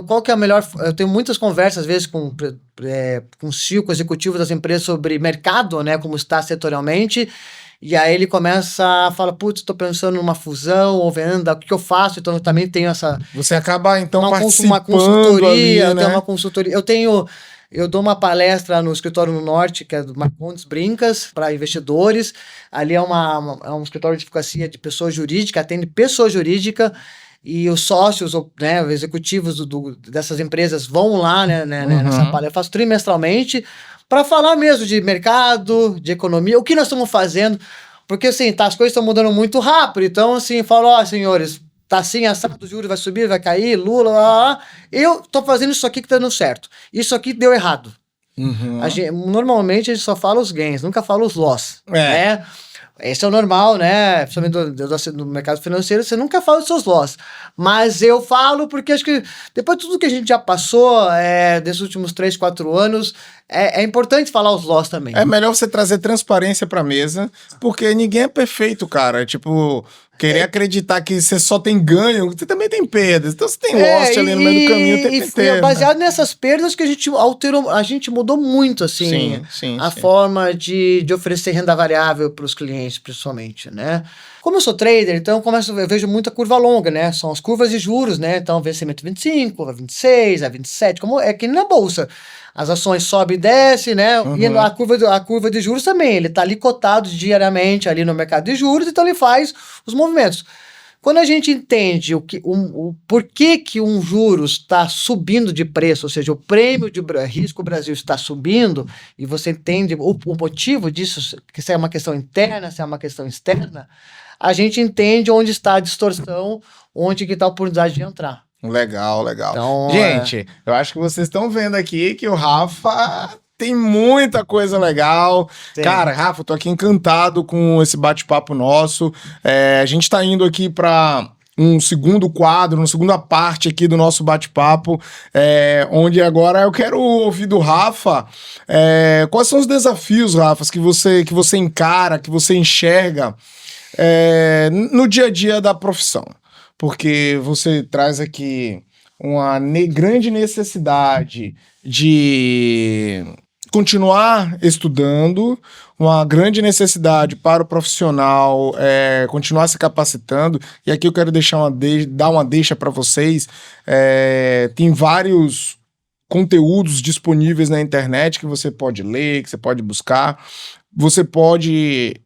qual que é a melhor... Eu tenho muitas conversas, às vezes, com o CEO, com executivos das empresas sobre mercado, né? Como está setorialmente. E aí ele começa a falar, putz, estou pensando numa fusão ou venda, o que eu faço? Então eu também tenho essa... Você acaba, então, participando uma consultoria, ali, né? Eu tenho uma consultoria. Eu dou uma palestra no escritório no Norte, que é do Marcondes Brincas, para investidores. Ali é um escritório de advocacia de pessoa jurídica, atende pessoa jurídica, e os sócios, né, os executivos dessas empresas vão lá, né, nessa palestra. Eu faço trimestralmente para falar mesmo de mercado, de economia, o que nós estamos fazendo. Porque, assim, as coisas estão mudando muito rápido. Então, assim, eu falo, senhores... Tá assim, assado, o juros vai subir, vai cair, Lula, eu tô fazendo isso aqui que tá dando certo. Isso aqui deu errado. Normalmente a gente só fala os gains, nunca fala os loss. Né? Esse é o normal, né? Principalmente do mercado financeiro, você nunca fala dos seus loss. Mas eu falo porque acho que depois de tudo que a gente já passou desses últimos 3, 4 anos, é importante falar os loss também. É melhor você trazer transparência pra mesa, porque ninguém é perfeito, cara. Querer acreditar que você só tem ganho, você também tem perdas. Então você tem loss ali no meio do caminho o tempo inteiro. E baseado nessas perdas que a gente alterou, a gente mudou muito, assim, a forma de oferecer renda variável para os clientes, principalmente, né? Como eu sou trader, então eu vejo muita curva longa, né? São as curvas de juros, né? Então, vencimento 25, a 26, a 27, como é que na bolsa. As ações sobem e descem, né? E a curva de juros também. Ele está ali cotado diariamente ali no mercado de juros, então ele faz os movimentos. Quando a gente entende o porquê que um juros está subindo de preço, ou seja, o prêmio de risco Brasil está subindo, e você entende o motivo disso, que se é uma questão interna, se é uma questão externa, a gente entende onde está a distorção, onde que está a oportunidade de entrar. Legal. Então, gente, eu acho que vocês estão vendo aqui que o Rafa tem muita coisa legal. Tem. Cara, Rafa, eu tô aqui encantado com esse bate-papo nosso. A gente tá indo aqui para um segundo quadro, uma segunda parte aqui do nosso bate-papo, onde agora eu quero ouvir do Rafa quais são os desafios, Rafa, que você encara, que você enxerga no dia a dia da profissão. Porque você traz aqui uma grande necessidade de continuar estudando, uma grande necessidade para o profissional continuar se capacitando. E aqui eu quero dar uma deixa para vocês. Tem vários conteúdos disponíveis na internet que você pode ler, que você pode buscar. Você pode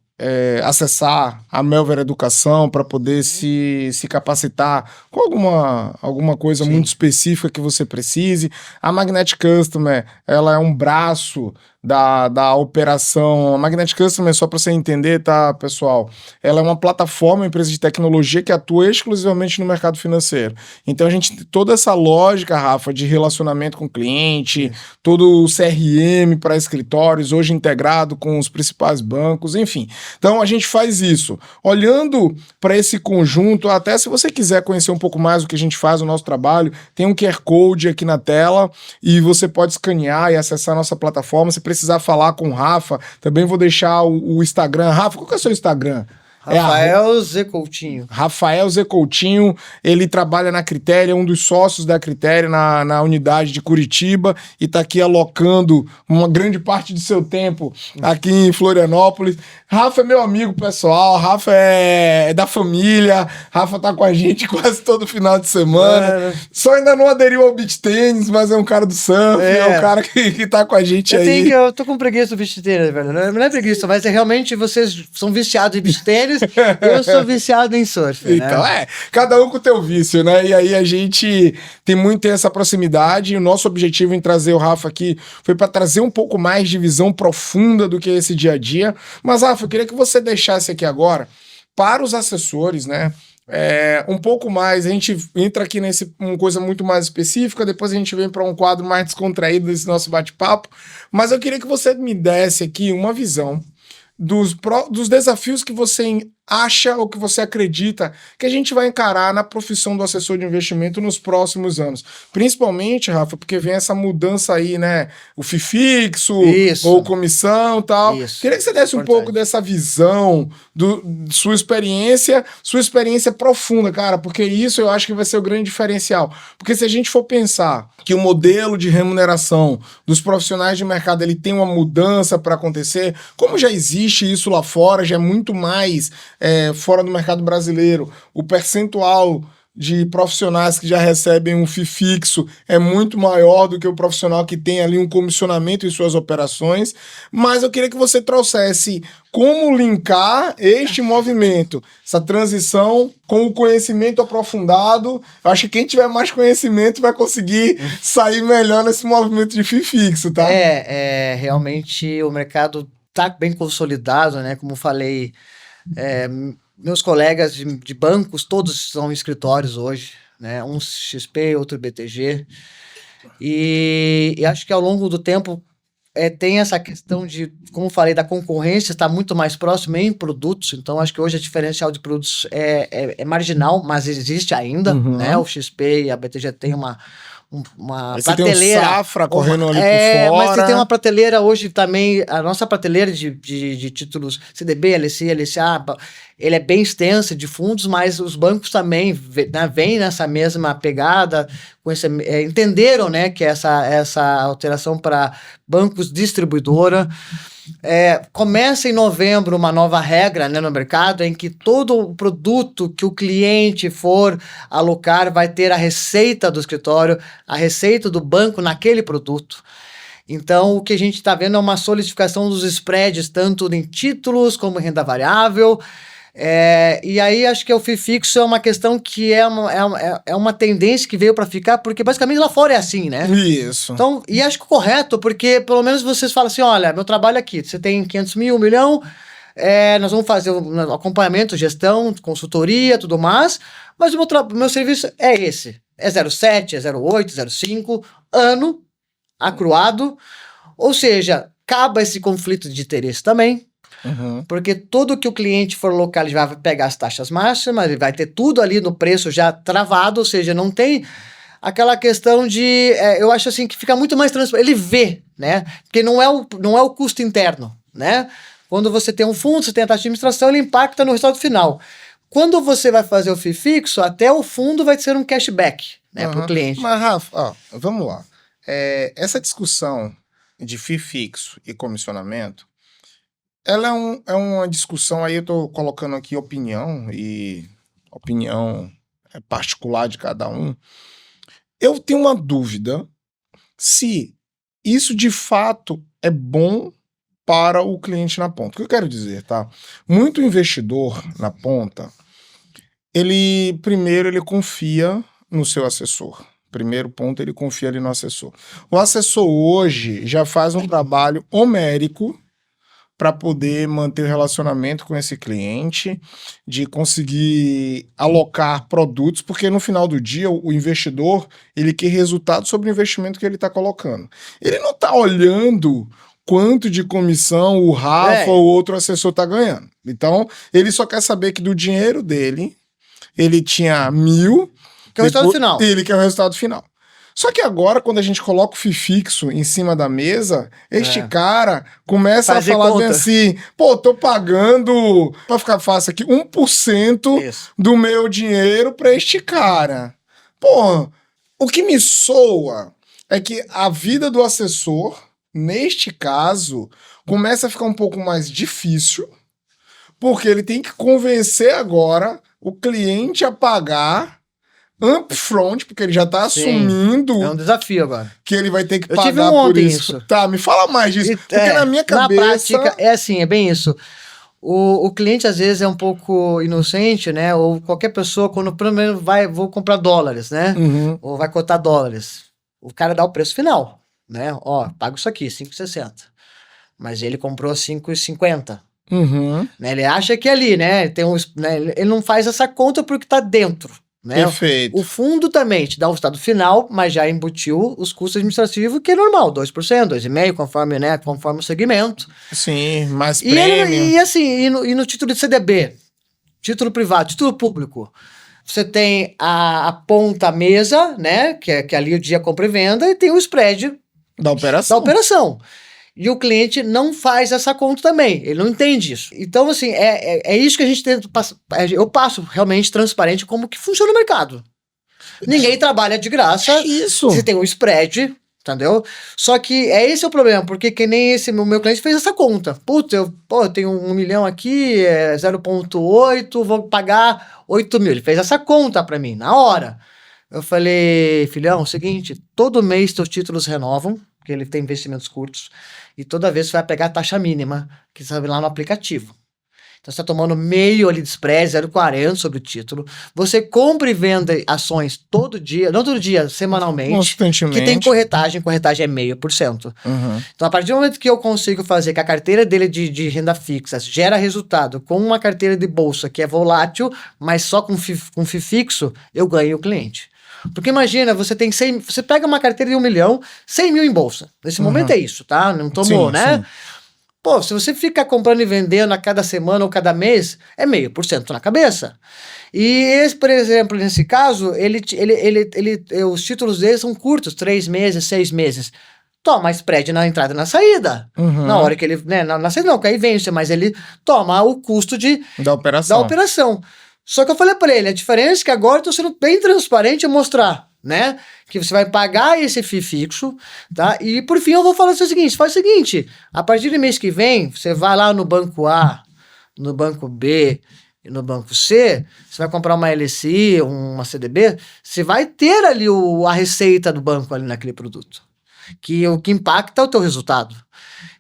acessar a Melver Educação para poder se capacitar com alguma coisa muito específica que você precise. A Magnetic Customer, ela é um braço da operação. A Magnetic Customer, só para você entender, tá, pessoal? Ela é uma plataforma, uma empresa de tecnologia que atua exclusivamente no mercado financeiro. Então a gente tem toda essa lógica, Rafa, de relacionamento com o cliente, todo o CRM para escritórios, hoje integrado com os principais bancos, enfim. Então a gente faz isso. Olhando para esse conjunto, até se você quiser conhecer um pouco mais do que a gente faz, o nosso trabalho, tem um QR Code aqui na tela e você pode escanear e acessar a nossa plataforma. Se precisar falar com o Rafa, também vou deixar o Instagram. Rafa, qual que é o seu Instagram? Rafael Z. Coutinho. Rafael Z. Coutinho, ele trabalha na Critéria, é um dos sócios da Critéria na unidade de Curitiba e está aqui alocando uma grande parte do seu tempo aqui em Florianópolis. Rafa é meu amigo pessoal, Rafa é da família, Rafa tá com a gente quase todo final de semana. Só ainda não aderiu ao beach tênis, mas é um cara do surf, é um cara que tá com a gente aí. Eu tô com preguiça do beach tênis, velho. Não é preguiça, mas realmente vocês são viciados em beach tênis. Eu sou viciado em surf, então, né? Cada um com o teu vício, né? E aí a gente tem muito essa proximidade e o nosso objetivo em trazer o Rafa aqui foi para trazer um pouco mais de visão profunda do que esse dia a dia. Mas, Rafa, eu queria que você deixasse aqui agora para os assessores, né? Um pouco mais, a gente entra aqui uma coisa muito mais específica, depois a gente vem para um quadro mais descontraído desse nosso bate-papo, mas eu queria que você me desse aqui uma visão dos desafios que você acha ou que você acredita que a gente vai encarar na profissão do assessor de investimento nos próximos anos. Principalmente, Rafa, porque vem essa mudança aí, né? O FII fixo, ou comissão e tal. Isso. Queria que você desse um pouco dessa visão, sua experiência profunda, cara, porque isso eu acho que vai ser o grande diferencial. Porque se a gente for pensar que o modelo de remuneração dos profissionais de mercado ele tem uma mudança para acontecer, como já existe isso lá fora, já é muito mais fora do mercado brasileiro, o percentual de profissionais que já recebem um FII fixo é muito maior do que o profissional que tem ali um comissionamento em suas operações, mas eu queria que você trouxesse como linkar este movimento, essa transição com o conhecimento aprofundado. Eu acho que quem tiver mais conhecimento vai conseguir sair melhor nesse movimento de FII fixo, tá? Realmente o mercado está bem consolidado, né? Como falei, meus colegas de bancos, todos são escritórios hoje, né? Um XP, outro BTG. E acho que ao longo do tempo tem essa questão de, como falei, da concorrência, está muito mais próximo em produtos. Então, acho que hoje a diferencial de produtos é marginal, mas existe ainda, né? O XP e a BTG tem uma prateleira. Tem um Safra correndo ali por fora. Mas você tem uma prateleira hoje também, a nossa prateleira de títulos CDB, LCI, LCA, ele é bem extensa de fundos, mas os bancos também vêm nessa mesma pegada, entenderam, né, que essa alteração para bancos distribuidora. Começa em novembro uma nova regra, né, no mercado, em que todo o produto que o cliente for alocar vai ter a receita do escritório, a receita do banco naquele produto. Então, o que a gente está vendo é uma solidificação dos spreads, tanto em títulos como em renda variável. E aí acho que o FII fixo é uma questão que é uma tendência que veio para ficar, porque basicamente lá fora é assim, né? Isso. Então, e acho que correto, porque pelo menos vocês falam assim, olha, meu trabalho aqui, você tem 500 mil, 1 milhão, nós vamos fazer um acompanhamento, gestão, consultoria, tudo mais, mas o meu serviço é esse, é 0,7, é 0,8, 0,5, ano, acruado. Ou seja, acaba esse conflito de interesse também, porque tudo que o cliente for local, ele vai pegar as taxas máximas, ele vai ter tudo ali no preço já travado, ou seja, não tem aquela questão de, eu acho assim, que fica muito mais transparente, ele vê, né, porque não é o custo interno, né, quando você tem um fundo, você tem a taxa de administração, ele impacta no resultado final. Quando você vai fazer o FII fixo, até o fundo vai ser um cashback, né, para o cliente. Mas, Rafa, vamos lá. Essa discussão de FII fixo e comissionamento, ela é uma discussão, aí eu estou colocando aqui opinião particular de cada um. Eu tenho uma dúvida se isso de fato é bom para o cliente na ponta. O que eu quero dizer, tá? Muito investidor na ponta, ele confia no seu assessor. Primeiro ponto, ele confia ali no assessor. O assessor hoje já faz um trabalho homérico para poder manter o relacionamento com esse cliente, de conseguir alocar produtos, porque no final do dia o investidor, ele quer resultado sobre o investimento que ele está colocando. Ele não está olhando quanto de comissão o Rafa ou outro assessor está ganhando. Então, ele só quer saber que do dinheiro dele, ele tinha 1.000... Que é o resultado final. Ele quer o resultado final. Só que agora, quando a gente coloca o FII fixo em cima da mesa, este cara começa a falar bem assim, pô, tô pagando, pra ficar fácil aqui, 1% do meu dinheiro pra este cara. Pô, o que me soa é que a vida do assessor, neste caso, começa a ficar um pouco mais difícil, porque ele tem que convencer agora o cliente a pagar upfront, porque ele já tá assumindo... É um desafio agora. Que ele vai ter que pagar por isso. Tá, me fala mais disso. Porque na minha cabeça... Na prática, é assim, é bem isso. O cliente, às vezes, é um pouco inocente, né? Ou qualquer pessoa, quando primeiro vou comprar dólares, né? Ou vai cotar dólares. O cara dá o preço final, né? Ó, pago isso aqui, 5,60. Mas ele comprou 5,50. Né? Ele acha que é ali, né? Ele não faz essa conta porque tá dentro. Né? Perfeito. O fundo também te dá o resultado final, mas já embutiu os custos administrativos, que é normal, 2%, 2,5%, conforme o segmento. Sim, mais prêmio. E no título de CDB, título privado, título público, você tem a ponta mesa, né, que é ali o dia compra e venda, e tem o spread da operação. E o cliente não faz essa conta também, ele não entende isso. Então, assim, é isso que a gente tenta passar. Eu passo realmente transparente como que funciona o mercado. Ninguém trabalha de graça. É isso. Você tem um spread, entendeu? Só que esse é o problema, porque que nem o meu cliente fez essa conta. Putz, eu tenho 1 milhão aqui, 0,8, vou pagar 8 mil. Ele fez essa conta pra mim, na hora. Eu falei, filhão, é o seguinte, todo mês teus títulos renovam, porque ele tem investimentos curtos, e toda vez você vai pegar a taxa mínima, que sabe lá no aplicativo. Então você está tomando meio ali de spread, 0,40 sobre o título. Você compra e vende ações todo dia, não todo dia, semanalmente. Constantemente. Que tem corretagem é 0,5%. Então a partir do momento que eu consigo fazer que a carteira dele de renda fixa gera resultado com uma carteira de bolsa que é volátil, mas só com FII fixo, eu ganho o cliente. Porque imagina, você pega uma carteira de 1 milhão, 100 mil em bolsa. Nesse momento é isso, tá? Não tomou, né? Sim. Pô, se você fica comprando e vendendo a cada semana ou cada mês, é 0,5% na cabeça. E esse, por exemplo, nesse caso, os títulos dele são curtos, 3 meses, 6 meses. Toma spread na entrada e na saída. Na hora que ele... Né, na saída não, que aí vence, mas ele toma o custo da operação. Só que eu falei pra ele, a diferença é que agora eu tô sendo bem transparente a mostrar, né? Que você vai pagar esse FII fixo, tá? E por fim eu vou falar o seguinte, faz o seguinte, a partir do mês que vem, você vai lá no banco A, no banco B e no banco C, você vai comprar uma LCI, uma CDB, você vai ter ali a receita do banco ali naquele produto, que o que impacta é o teu resultado.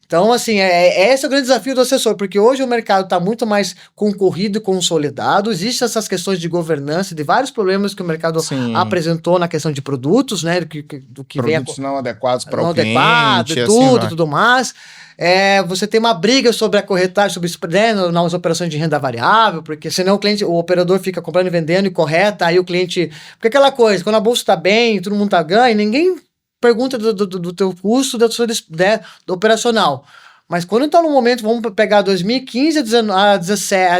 Então, assim, esse é o grande desafio do assessor, porque hoje o mercado está muito mais concorrido e consolidado, existem essas questões de governança, de vários problemas que o mercado apresentou na questão de produtos, né, do que produtos não adequados para o cliente, tudo mais. Você tem uma briga sobre a corretagem, nas operações de renda variável, porque senão o operador fica comprando e vendendo e correta, aí o cliente... Porque aquela coisa, quando a bolsa está bem, todo mundo está ganho, ninguém pergunta do teu custo, do operacional. Mas quando está no momento, vamos pegar 2015 a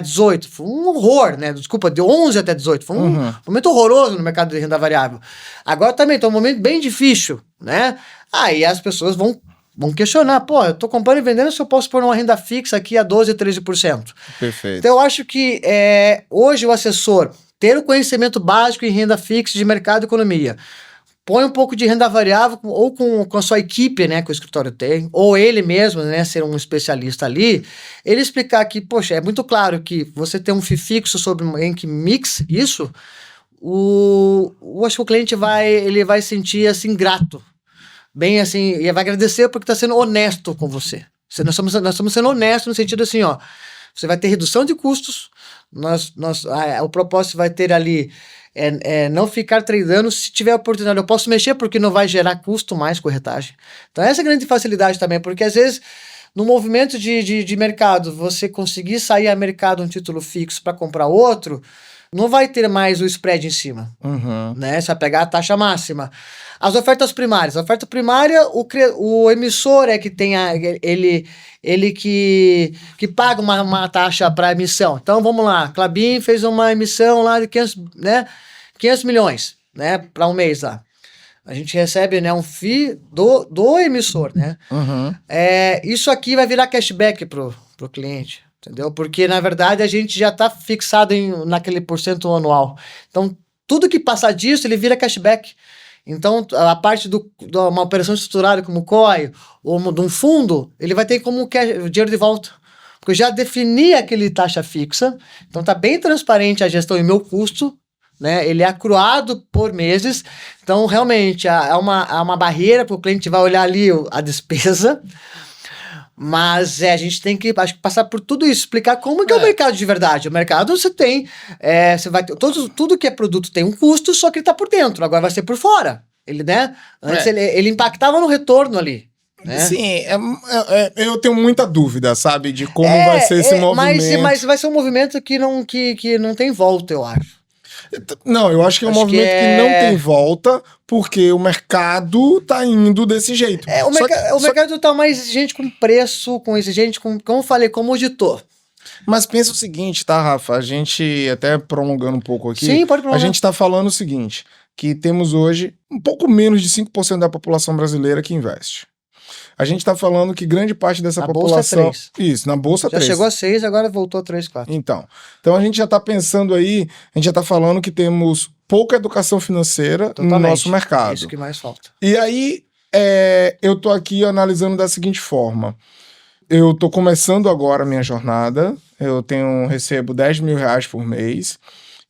18, foi um horror, né? Desculpa, de 11 até 18, foi um momento horroroso no mercado de renda variável. Agora também está um momento bem difícil, né? Aí as pessoas vão questionar, pô, eu tô comprando e vendendo, se eu posso pôr uma renda fixa aqui a 12%, 13%. Perfeito. Então eu acho que hoje o assessor ter o conhecimento básico em renda fixa de mercado e economia, põe um pouco de renda variável ou com a sua equipe, né, que o escritório tem, ou ele mesmo, né, ser um especialista ali, ele explicar que, poxa, é muito claro que você tem um FII fixo em que mix isso, acho que o cliente vai sentir assim grato, bem assim, e vai agradecer porque está sendo honesto com você. Nós estamos sendo honestos no sentido assim, ó, você vai ter redução de custos, o propósito vai ter ali não ficar tradando. Se tiver oportunidade, eu posso mexer porque não vai gerar custo mais corretagem. Então essa é a grande facilidade também, porque às vezes no movimento de mercado, você conseguir sair a mercado um título fixo para comprar outro, não vai ter mais o spread em cima, né? Você vai pegar a taxa máxima. As ofertas primárias. A oferta primária, o emissor é que tem ele que paga uma taxa para emissão. Então, vamos lá. Klabin fez uma emissão lá de 500 milhões, né? Para um mês lá. A gente recebe, né, um FII do emissor, né? Isso aqui vai virar cashback pro cliente. Entendeu? Porque, na verdade, a gente já está fixado naquele porcento anual. Então, tudo que passar disso, ele vira cashback. Então, a parte de uma operação estruturada como o COI, ou de um fundo, ele vai ter como dinheiro de volta. Porque eu já defini aquele taxa fixa, então está bem transparente a gestão e meu custo, né? Ele é acruado por meses. Então, realmente, há uma barreira para o cliente vai olhar ali a despesa. Mas a gente tem que, acho que, passar por tudo isso, explicar como que é o mercado de verdade. O mercado você tem, você vai ter, tudo que é produto tem um custo, só que ele está por dentro, agora vai ser por fora. Ele, né? Antes ele impactava no retorno ali. Né? Sim, eu tenho muita dúvida, sabe, de como vai ser esse movimento. Mas vai ser um movimento que não tem volta, eu acho. Não, eu acho que é um movimento que não tem volta, porque o mercado tá indo desse jeito. O mercado tá mais exigente com preço, como eu falei, como auditor. Mas pensa o seguinte, tá, Rafa? A gente, até prolongando um pouco aqui, sim, pode prolongar. A gente tá falando o seguinte, que temos hoje um pouco menos de 5% da população brasileira que investe. A gente está falando que grande parte dessa população... Bolsa 3. Isso, na Bolsa 3. Já chegou a 6, agora voltou a 3, 4. Então a gente já está pensando aí, a gente já está falando que temos pouca educação financeira no nosso mercado. Isso que mais falta. E aí, eu tô aqui analisando da seguinte forma. Eu tô começando agora a minha jornada, recebo 10 mil reais por mês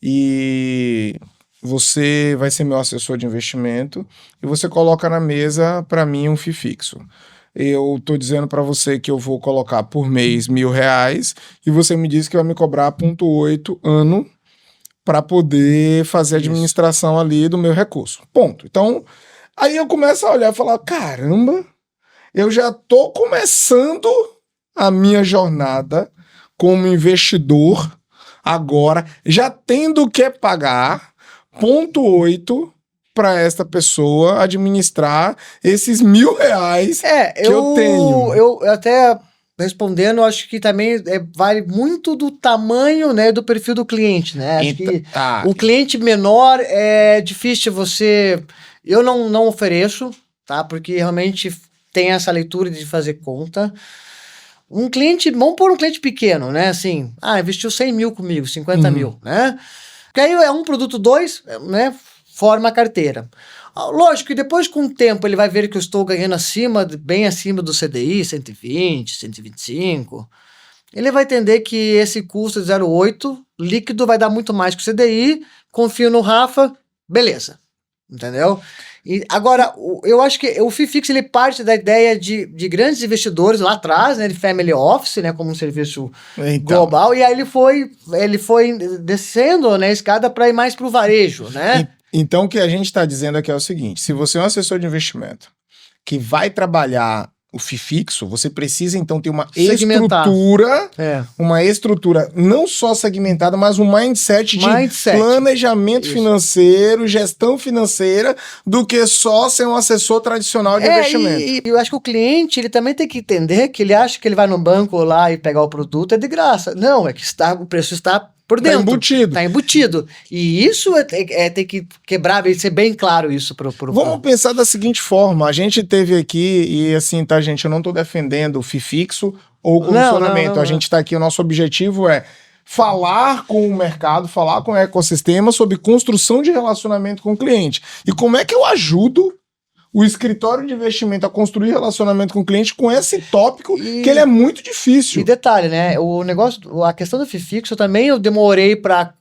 e... Você vai ser meu assessor de investimento e você coloca na mesa para mim um FII fixo. Eu tô dizendo para você que eu vou colocar por mês R$1.000 e você me diz que vai me cobrar 0,8 ano para poder fazer a administração ali do meu recurso. Ponto. Então, aí eu começo a olhar e falar, caramba, eu já tô começando a minha jornada como investidor agora, já tendo que pagar 0,8 para esta pessoa administrar esses R$1.000 que eu tenho. Eu até respondendo, acho que também vale muito do tamanho, né, do perfil do cliente, né? Acho que o cliente menor é difícil você... Eu não ofereço, tá? Porque realmente tem essa leitura de fazer conta. Vamos pôr um cliente pequeno, né? Assim, investiu 100 mil comigo, 50 mil, né? Porque aí é um produto, 2, né? Forma a carteira. Lógico que depois, com o tempo, ele vai ver que eu estou ganhando bem acima do CDI, 120, 125. Ele vai entender que esse custo de 0,8 líquido vai dar muito mais que o CDI. Confio no Rafa, beleza. Entendeu? E agora, eu acho que o FII fixo ele parte da ideia de grandes investidores lá atrás, né, de family office, né, como um serviço global, e aí ele foi descendo, né, a escada para ir mais para o varejo, né? Então o que a gente está dizendo aqui é o seguinte, se você é um assessor de investimento que vai trabalhar o FII fixo, você precisa então ter uma Segmentar. uma estrutura não só segmentada, mas um mindset de planejamento financeiro, gestão financeira, do que só ser um assessor tradicional de investimento. E eu acho que o cliente, ele também tem que entender que ele acha que ele vai no banco lá e pegar o produto é de graça. Não, é que o preço está por dentro. Tá embutido. E isso tem que quebrar e ser bem claro isso pro Vamos pensar da seguinte forma, a gente teve aqui, e assim, tá, gente, eu não tô defendendo o FII fixo ou comissionamento, a gente tá aqui, o nosso objetivo é falar com o mercado, falar com o ecossistema sobre construção de relacionamento com o cliente. E como é que eu ajudo o escritório de investimento a construir relacionamento com o cliente com esse tópico que ele é muito difícil. E detalhe, né? A questão do FII fixo também eu demorei para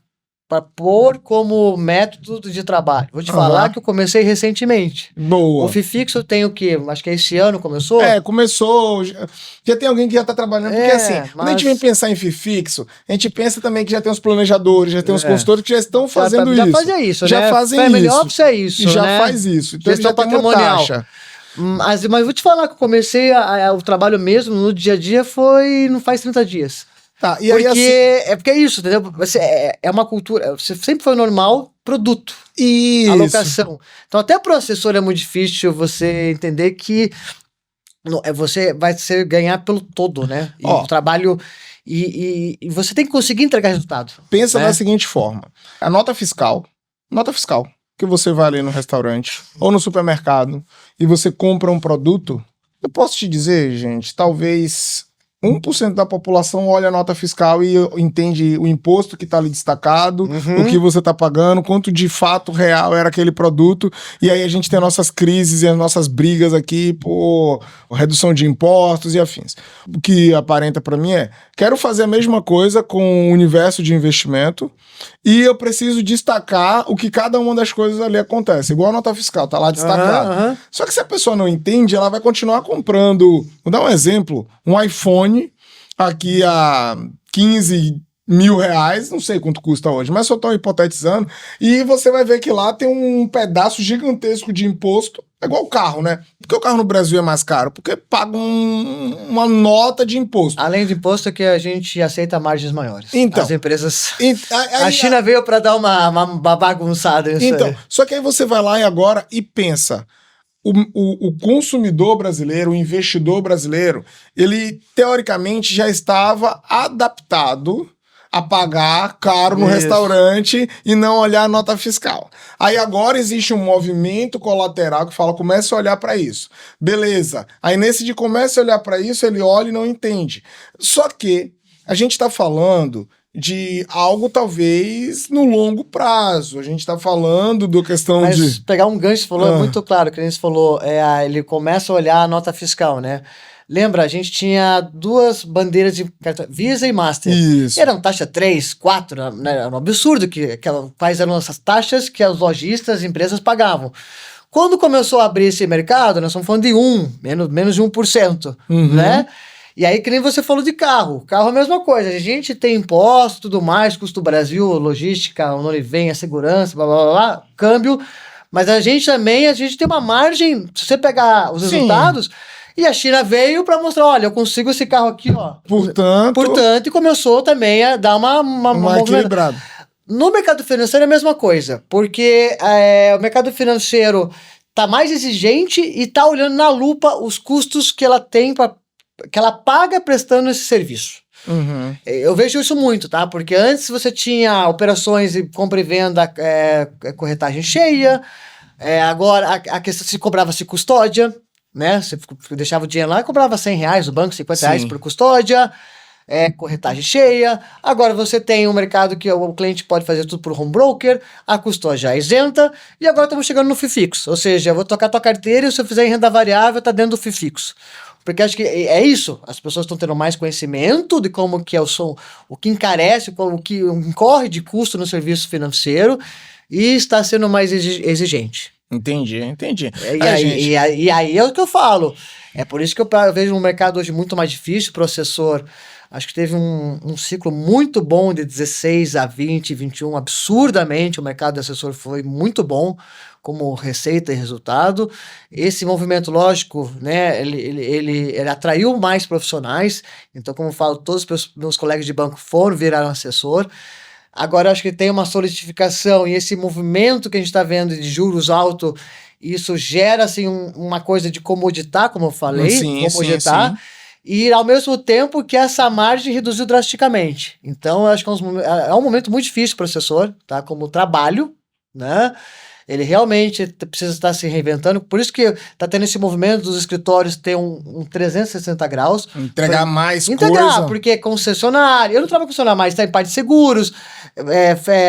pôr como método de trabalho. Vou te falar que eu comecei recentemente. Boa. O FII fixo eu tenho que, acho que esse ano começou. Começou. Já tem alguém que já está trabalhando. Porque assim, quando a gente vem pensar em FII fixo, a gente pensa também que já tem os planejadores, já tem os consultores que já estão fazendo isso. Já fazia isso, já né? fazem Family isso. Office é isso, e já né? faz isso. Então gestão já tem uma taxa. Mas vou te falar que eu comecei o trabalho mesmo no dia a dia não faz 30 dias. Tá, e porque, aí, assim, porque é isso, entendeu? É uma cultura. Você sempre foi normal, produto. Isso. Alocação. Então, até para o assessor é muito difícil você entender que você vai ganhar pelo todo, né? E o trabalho. E você tem que conseguir entregar resultado. Pensa da seguinte forma: a nota fiscal que você vai ali no restaurante ou no supermercado e você compra um produto, eu posso te dizer, gente, talvez 1% da população olha a nota fiscal e entende o imposto que está ali destacado, o que você está pagando, quanto de fato real era aquele produto, e aí a gente tem nossas crises e as nossas brigas aqui por redução de impostos e afins. O que aparenta para mim quero fazer a mesma coisa com o universo de investimento e eu preciso destacar o que cada uma das coisas ali acontece, igual a nota fiscal, tá lá destacado. Só que se a pessoa não entende, ela vai continuar comprando, vou dar um exemplo, um iPhone aqui a 15 mil reais, não sei quanto custa hoje, mas só estou hipotetizando, e você vai ver que lá tem um pedaço gigantesco de imposto, é igual o carro, né? Por que o carro no Brasil é mais caro? Porque paga uma nota de imposto. Além do imposto que a gente aceita margens maiores. Então, as empresas... a China veio para dar uma bagunçada nisso aí. Só que aí você vai lá e pensa... O consumidor brasileiro, o investidor brasileiro, ele teoricamente já estava adaptado a pagar caro no restaurante e não olhar a nota fiscal. Aí agora existe um movimento colateral que fala, comece a olhar para isso. Beleza. Aí nesse de comece a olhar para isso, ele olha e não entende. Só que a gente está falando de algo talvez no longo prazo. A gente está falando da questão de... pegar um gancho, você falou, é muito claro, que a gente falou, ele começa a olhar a nota fiscal, né? Lembra, a gente tinha duas bandeiras de cartão, Visa e Master. Isso. E eram taxa 3, 4, né? Era um absurdo quais eram essas taxas que os lojistas, as empresas pagavam. Quando começou a abrir esse mercado, nós estamos falando de menos de 1%, né? E aí, que nem você falou de carro. Carro é a mesma coisa. A gente tem imposto, tudo mais, custo Brasil, logística, onde ele vem, a segurança, blá, blá, blá, blá, câmbio. Mas a gente tem uma margem, se você pegar os resultados... E a China veio para mostrar, olha, eu consigo esse carro aqui, ó. Portanto, e começou também a dar uma equilibrada. No mercado financeiro é a mesma coisa, porque o mercado financeiro tá mais exigente e tá olhando na lupa os custos que ela tem, que ela paga prestando esse serviço. Eu vejo isso muito, tá? Porque antes você tinha operações de compra e venda, corretagem cheia, agora a questão se cobrava-se custódia, né? Você deixava o dinheiro lá e cobrava R$100 no banco, R$50 por custódia, corretagem cheia. Agora você tem um mercado que o cliente pode fazer tudo por home broker, a custódia é isenta, e agora estamos chegando no FII fixo. Ou seja, eu vou tocar tua carteira e se eu fizer em renda variável, tá dentro do FII fixo. Porque acho que é isso, as pessoas estão tendo mais conhecimento de como que o que encarece, o que incorre de custo no serviço financeiro e está sendo mais exigente. Entendi. E aí é o que eu falo. É por isso que eu vejo um mercado hoje muito mais difícil para o assessor Acho que teve um ciclo muito bom de 16 a 20, 21, absurdamente. O mercado de assessor foi muito bom como receita e resultado. Esse movimento, lógico, né, ele atraiu mais profissionais. Então, como eu falo, todos os meus colegas de banco viraram assessor. Agora, acho que tem uma solidificação e esse movimento que a gente está vendo de juros altos, isso gera assim, uma coisa de comoditar, como eu falei, comoditar. Sim. E ao mesmo tempo que essa margem reduziu drasticamente. Então, eu acho que é um momento muito difícil para o assessor, tá? Como trabalho, né? Ele realmente precisa estar se reinventando. Por isso que está tendo esse movimento dos escritórios ter um 360 graus. Entregar mais coisa. Porque concessionário... Eu não trabalho com concessionário, mas está em parte de seguros,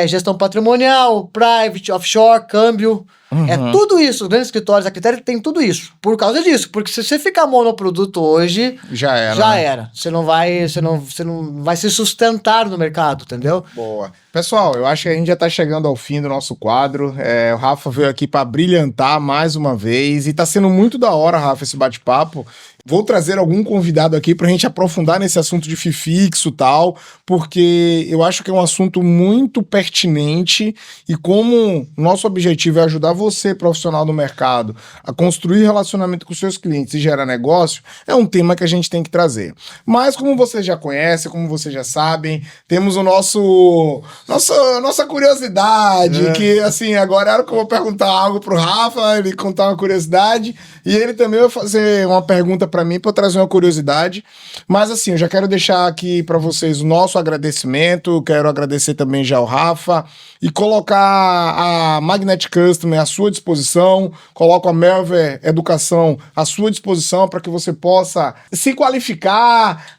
gestão patrimonial, private, offshore, câmbio... É tudo isso, os grandes escritórios da Quitéria tem tudo isso, por causa disso, porque se você ficar monoproduto hoje, já era. Você não vai se sustentar no mercado, entendeu? Boa. Pessoal, eu acho que a gente já tá chegando ao fim do nosso quadro, o Rafa veio aqui para brilhantar mais uma vez, e tá sendo muito da hora, Rafa, esse bate-papo. Vou trazer algum convidado aqui pra gente aprofundar nesse assunto de FII fixo e tal, porque eu acho que é um assunto muito pertinente e como nosso objetivo é ajudar você, profissional do mercado, a construir relacionamento com seus clientes e gerar negócio, é um tema que a gente tem que trazer. Mas como vocês já conhecem, como vocês já sabem, temos o nossa curiosidade, que assim, agora é hora que eu vou perguntar algo pro Rafa, ele contar uma curiosidade, e ele também vai fazer uma pergunta para mim, para eu trazer uma curiosidade. Mas assim, eu já quero deixar aqui para vocês o nosso agradecimento, quero agradecer também já ao Rafa e colocar a Magnet Customer à sua disposição, coloco a Melver Educação à sua disposição para que você possa se qualificar,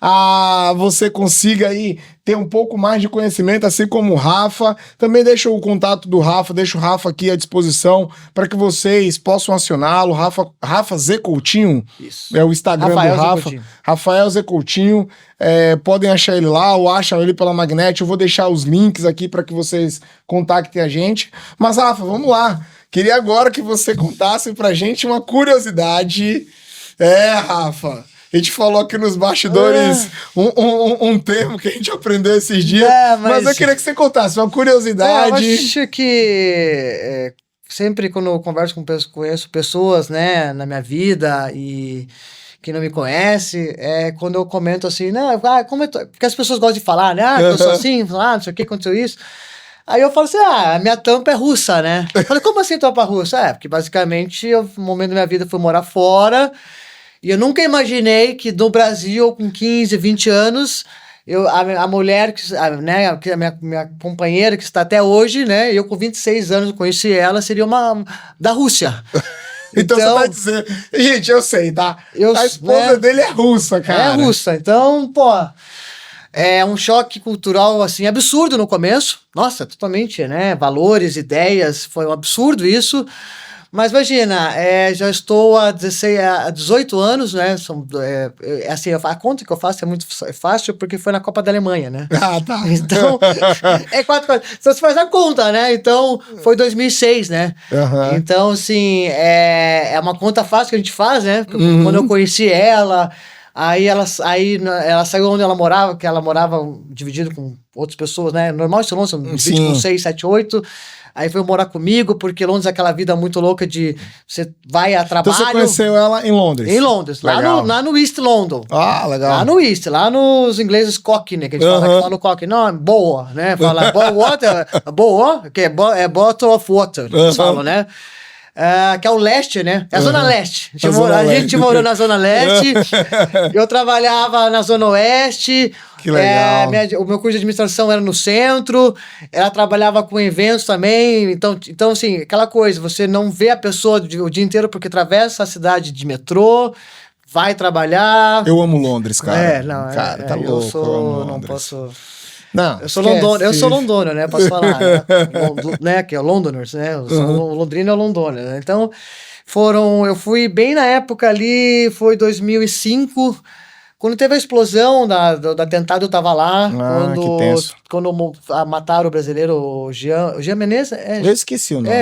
você consiga aí ter um pouco mais de conhecimento, assim como o Rafa. Também deixo o contato do Rafa, deixo o Rafa aqui à disposição para que vocês possam acioná-lo. Rafa Zé Coutinho, isso. É o Instagram Rafael do Rafa. Rafael Zé Coutinho. Podem achar ele lá ou acham ele pela Magnet. Eu vou deixar os links aqui para que vocês contactem a gente. Mas, Rafa, vamos lá. Queria agora que você contasse pra gente uma curiosidade. Rafa, a gente falou aqui nos bastidores um termo que a gente aprendeu esses dias, mas eu queria que você contasse uma curiosidade. Eu acho que sempre quando eu conheço pessoas, né, na minha vida e que não me conhece, quando eu comento assim, porque as pessoas gostam de falar, né, que eu sou assim, não sei o que, aconteceu isso. Aí eu falo assim, a minha tampa é russa, né? Eu falei, como assim tampa russa? Porque basicamente, no momento da minha vida, eu fui morar fora. E eu nunca imaginei que no Brasil, com 15, 20 anos, a mulher, a minha companheira, que está até hoje, né? Eu com 26 anos, eu conheci ela, seria uma da Rússia. Então você vai dizer... Gente, eu sei, tá? A esposa dele é russa, cara. É russa. Então, pô... É um choque cultural, assim, absurdo no começo. Nossa, totalmente, né? Valores, ideias, foi um absurdo isso. Mas imagina, já estou há 18 anos, né? Assim, a conta que eu faço é muito fácil porque foi na Copa da Alemanha, né? Ah, tá. Então, 4. Então, você faz a conta, né? Então, foi 2006, né? Uhum. Então, assim, é uma conta fácil que a gente faz, né? Quando eu conheci ela... Aí ela saiu onde ela morava, que ela morava dividido com outras pessoas, né? Normal isso, Londres, divide com 6, 7, 8. Aí foi morar comigo, porque Londres é aquela vida muito louca de você vai a trabalho. Então você conheceu ela em Londres? Em Londres, lá no East London. Ah, legal. Lá no East, lá nos ingleses Cockney, que a gente fala no Cockney. Não, boa, né? Fala boa, que é bottle of water, eles falam, né? Que é o leste, né? É a Zona Leste. A gente morou na Zona Leste, eu trabalhava na Zona Oeste. Que legal. O meu curso de administração era no centro, ela trabalhava com eventos também. Então, assim, aquela coisa, você não vê a pessoa o dia inteiro porque atravessa a cidade de metrô, vai trabalhar. Eu amo Londres, cara. Cara, tá louco. Eu amo não posso. Não, eu sou londônia, né? Posso falar, né? Que é o Londoners, né? O Londrina é o Londônia, né? Então, eu fui bem na época ali, foi 2005, quando teve a explosão do atentado, eu tava lá. Que tenso. Quando mataram o brasileiro, o Jean Menezes. Eu esqueci o nome.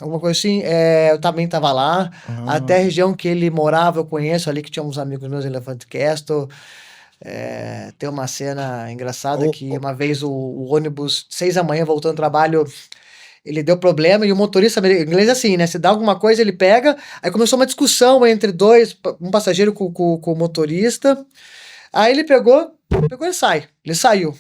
Alguma coisa assim. Eu também tava lá. Até a região que ele morava, eu conheço ali, que tinha uns amigos meus em Elefante Castle. Tem uma cena engraçada que uma vez o ônibus, 6 da manhã, voltando do trabalho, ele deu problema e o motorista, em inglês é assim, né? Se dá alguma coisa, ele pega. Aí começou uma discussão entre um passageiro com o motorista. Aí ele pegou e sai. Ele saiu.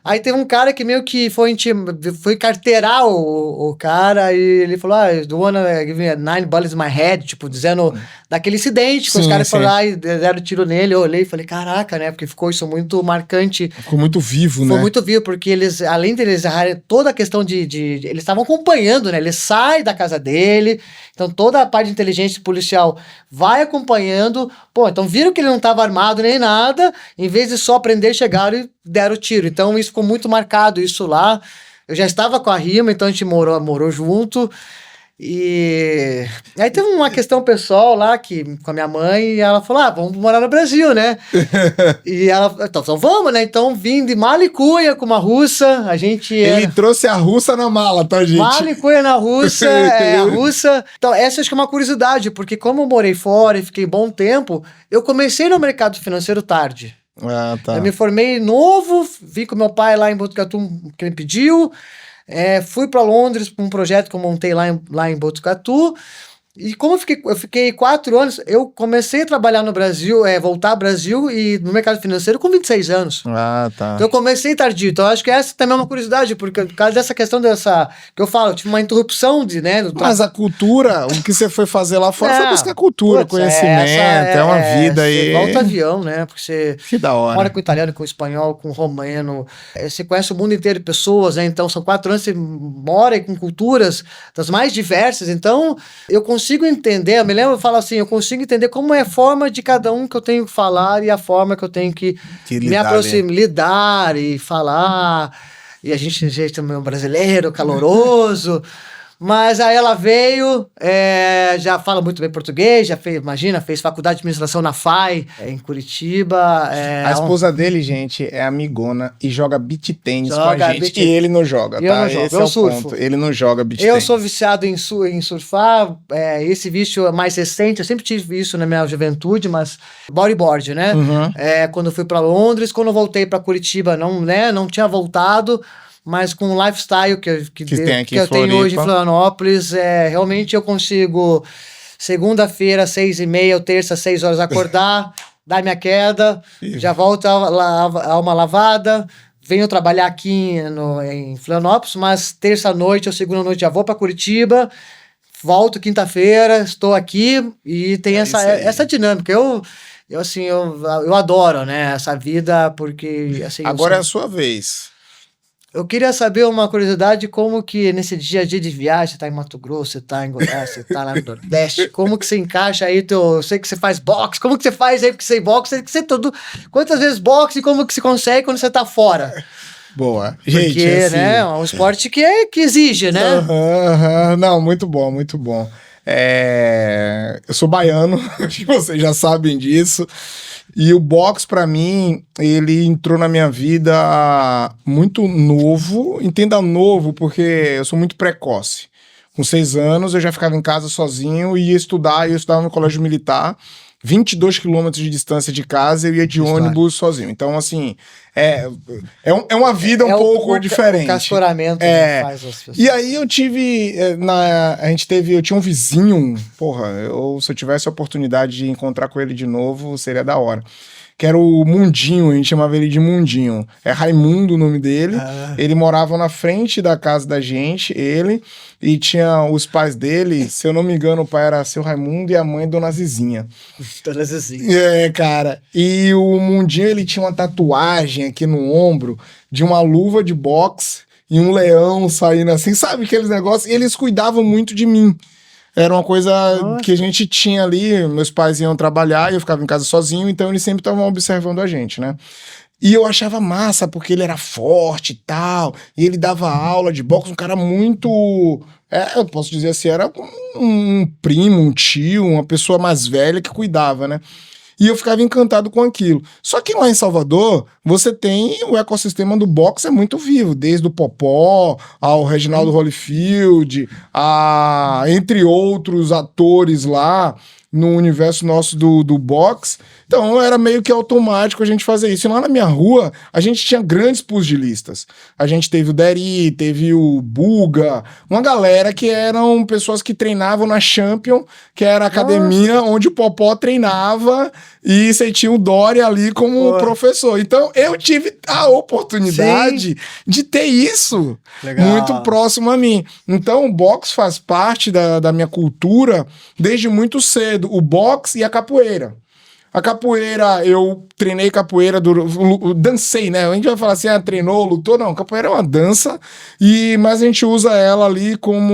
Aí teve um cara que meio que foi carteirar o cara e ele falou, do wanna give me 9 bullets in my head, tipo, dizendo daquele incidente que os caras foram lá e deram tiro nele. Eu olhei e falei, caraca, né? Porque ficou isso muito marcante. Ficou muito vivo, né? Ficou muito vivo, porque eles, além deles errarem toda a questão eles estavam acompanhando, né? Ele sai da casa dele, então toda a parte de inteligência policial vai acompanhando. Pô, então viram que ele não estava armado nem nada, em vez de só prender, chegaram e deram o tiro. Então isso ficou muito marcado, isso lá. Eu já estava com a Rima, então a gente morou junto. E aí teve uma questão pessoal lá com a minha mãe, e ela falou, vamos morar no Brasil, né? E ela, então vamos, né? Então vim de mala e cuia com uma russa, Ele trouxe a russa na mala, tá, gente? Mala e cuia na russa, a russa. Então essa acho que é uma curiosidade, porque como eu morei fora e fiquei bom tempo, eu comecei no mercado financeiro tarde. Tá. Eu me formei novo, vim com meu pai lá em Botucatu, que ele pediu. Fui para Londres para um projeto que eu montei lá em Botucatu. E como eu fiquei 4 anos, eu comecei a trabalhar no Brasil, voltar ao Brasil e no mercado financeiro com 26 anos. Tá. Então eu comecei tardio. Então eu acho que essa também é uma curiosidade, porque por causa dessa questão que eu falo, eu tive uma interrupção Mas a cultura, o que você foi fazer lá fora foi buscar cultura, conhecimento, uma vida aí. Você volta avião, né? Porque você que da hora. Mora com italiano, com espanhol, com romeno. Você conhece o mundo inteiro de pessoas, né? Então são 4 anos, você mora com culturas das mais diversas. Então eu consigo entender, eu me lembro, eu falo assim, eu consigo entender como é a forma de cada um que eu tenho que falar e a forma que eu tenho que me aproximar, lidar e falar. E a gente tem jeito meio brasileiro, caloroso. Mas aí ela veio, já fala muito bem português, fez faculdade de administração na FAI, em Curitiba. A esposa dele, gente, é amigona e joga beach tênis com a gente. E ele não joga, tá? Eu não jogo, eu surfo. Ponto. Ele não joga beach tênis. Eu sou viciado em surfar, esse vício é mais recente, eu sempre tive isso na minha juventude, mas bodyboard, né? Uhum. Quando eu fui para Londres, quando eu voltei para Curitiba, não tinha voltado. Mas com o lifestyle que eu tenho hoje em Florianópolis, realmente eu consigo, segunda-feira, 6h30, ou terça, 6 horas, acordar, dar minha queda, já volto a uma lavada, venho trabalhar aqui em Florianópolis, mas terça-noite ou segunda-noite já vou para Curitiba, volto quinta-feira, estou aqui e tem essa dinâmica. Eu adoro, né, essa vida, porque... Assim, agora é a sua vez. Eu queria saber uma curiosidade, como que nesse dia a dia de viagem, você tá em Mato Grosso, você tá em Goiás, você tá lá no Nordeste, como que você encaixa aí eu sei que você faz boxe, como que você faz aí, porque você boxe, quantas vezes boxe e como que você consegue quando você tá fora? Boa. Porque, gente, assim, né, é um esporte que exige, né? Não, muito bom, muito bom. Eu sou baiano, acho que vocês já sabem disso. E o boxe, pra mim, ele entrou na minha vida muito novo. Entenda novo, porque eu sou muito precoce. Com 6 anos, eu já ficava em casa sozinho e ia estudar. Eu estudava no colégio militar, 22 quilômetros de distância de casa, eu ia de ônibus sozinho. Então, assim, é uma vida um pouco diferente. O cascoramento faz as pessoas. E aí eu tive, eu tinha um vizinho, se eu tivesse a oportunidade de encontrar com ele de novo, seria da hora. Que era o Mundinho, a gente chamava ele de Mundinho. É Raimundo o nome dele. Ele morava na frente da casa da gente, e tinha os pais dele, se eu não me engano, o pai era seu Raimundo e a mãe Dona Zizinha. Dona Zizinha. Cara. E o Mundinho, ele tinha uma tatuagem aqui no ombro de uma luva de boxe e um leão saindo assim, sabe aqueles negócios? E eles cuidavam muito de mim. Era uma coisa que a gente tinha ali, meus pais iam trabalhar e eu ficava em casa sozinho, então eles sempre estavam observando a gente, né? E eu achava massa, porque ele era forte e tal, e ele dava aula de boxe, um cara muito... eu posso dizer assim, era um primo, um tio, uma pessoa mais velha que cuidava, né? E eu ficava encantado com aquilo. Só que lá em Salvador, você tem o ecossistema do boxe é muito vivo, desde o Popó ao Reginaldo Holyfield, entre outros atores lá no universo nosso do boxe. Então era meio que automático a gente fazer isso. E lá na minha rua, a gente tinha grandes pugilistas. A gente teve o Deri, teve o Buga, uma galera que eram pessoas que treinavam na Champion, que era a academia onde o Popó treinava, e você tinha o Dória ali como professor. Então eu tive a oportunidade de ter isso muito próximo a mim. Então o boxe faz parte da minha cultura desde muito cedo. O boxe e a capoeira. A capoeira, eu treinei capoeira, dancei, né? A gente vai falar assim, treinou, lutou. Não, capoeira é uma dança, mas a gente usa ela ali como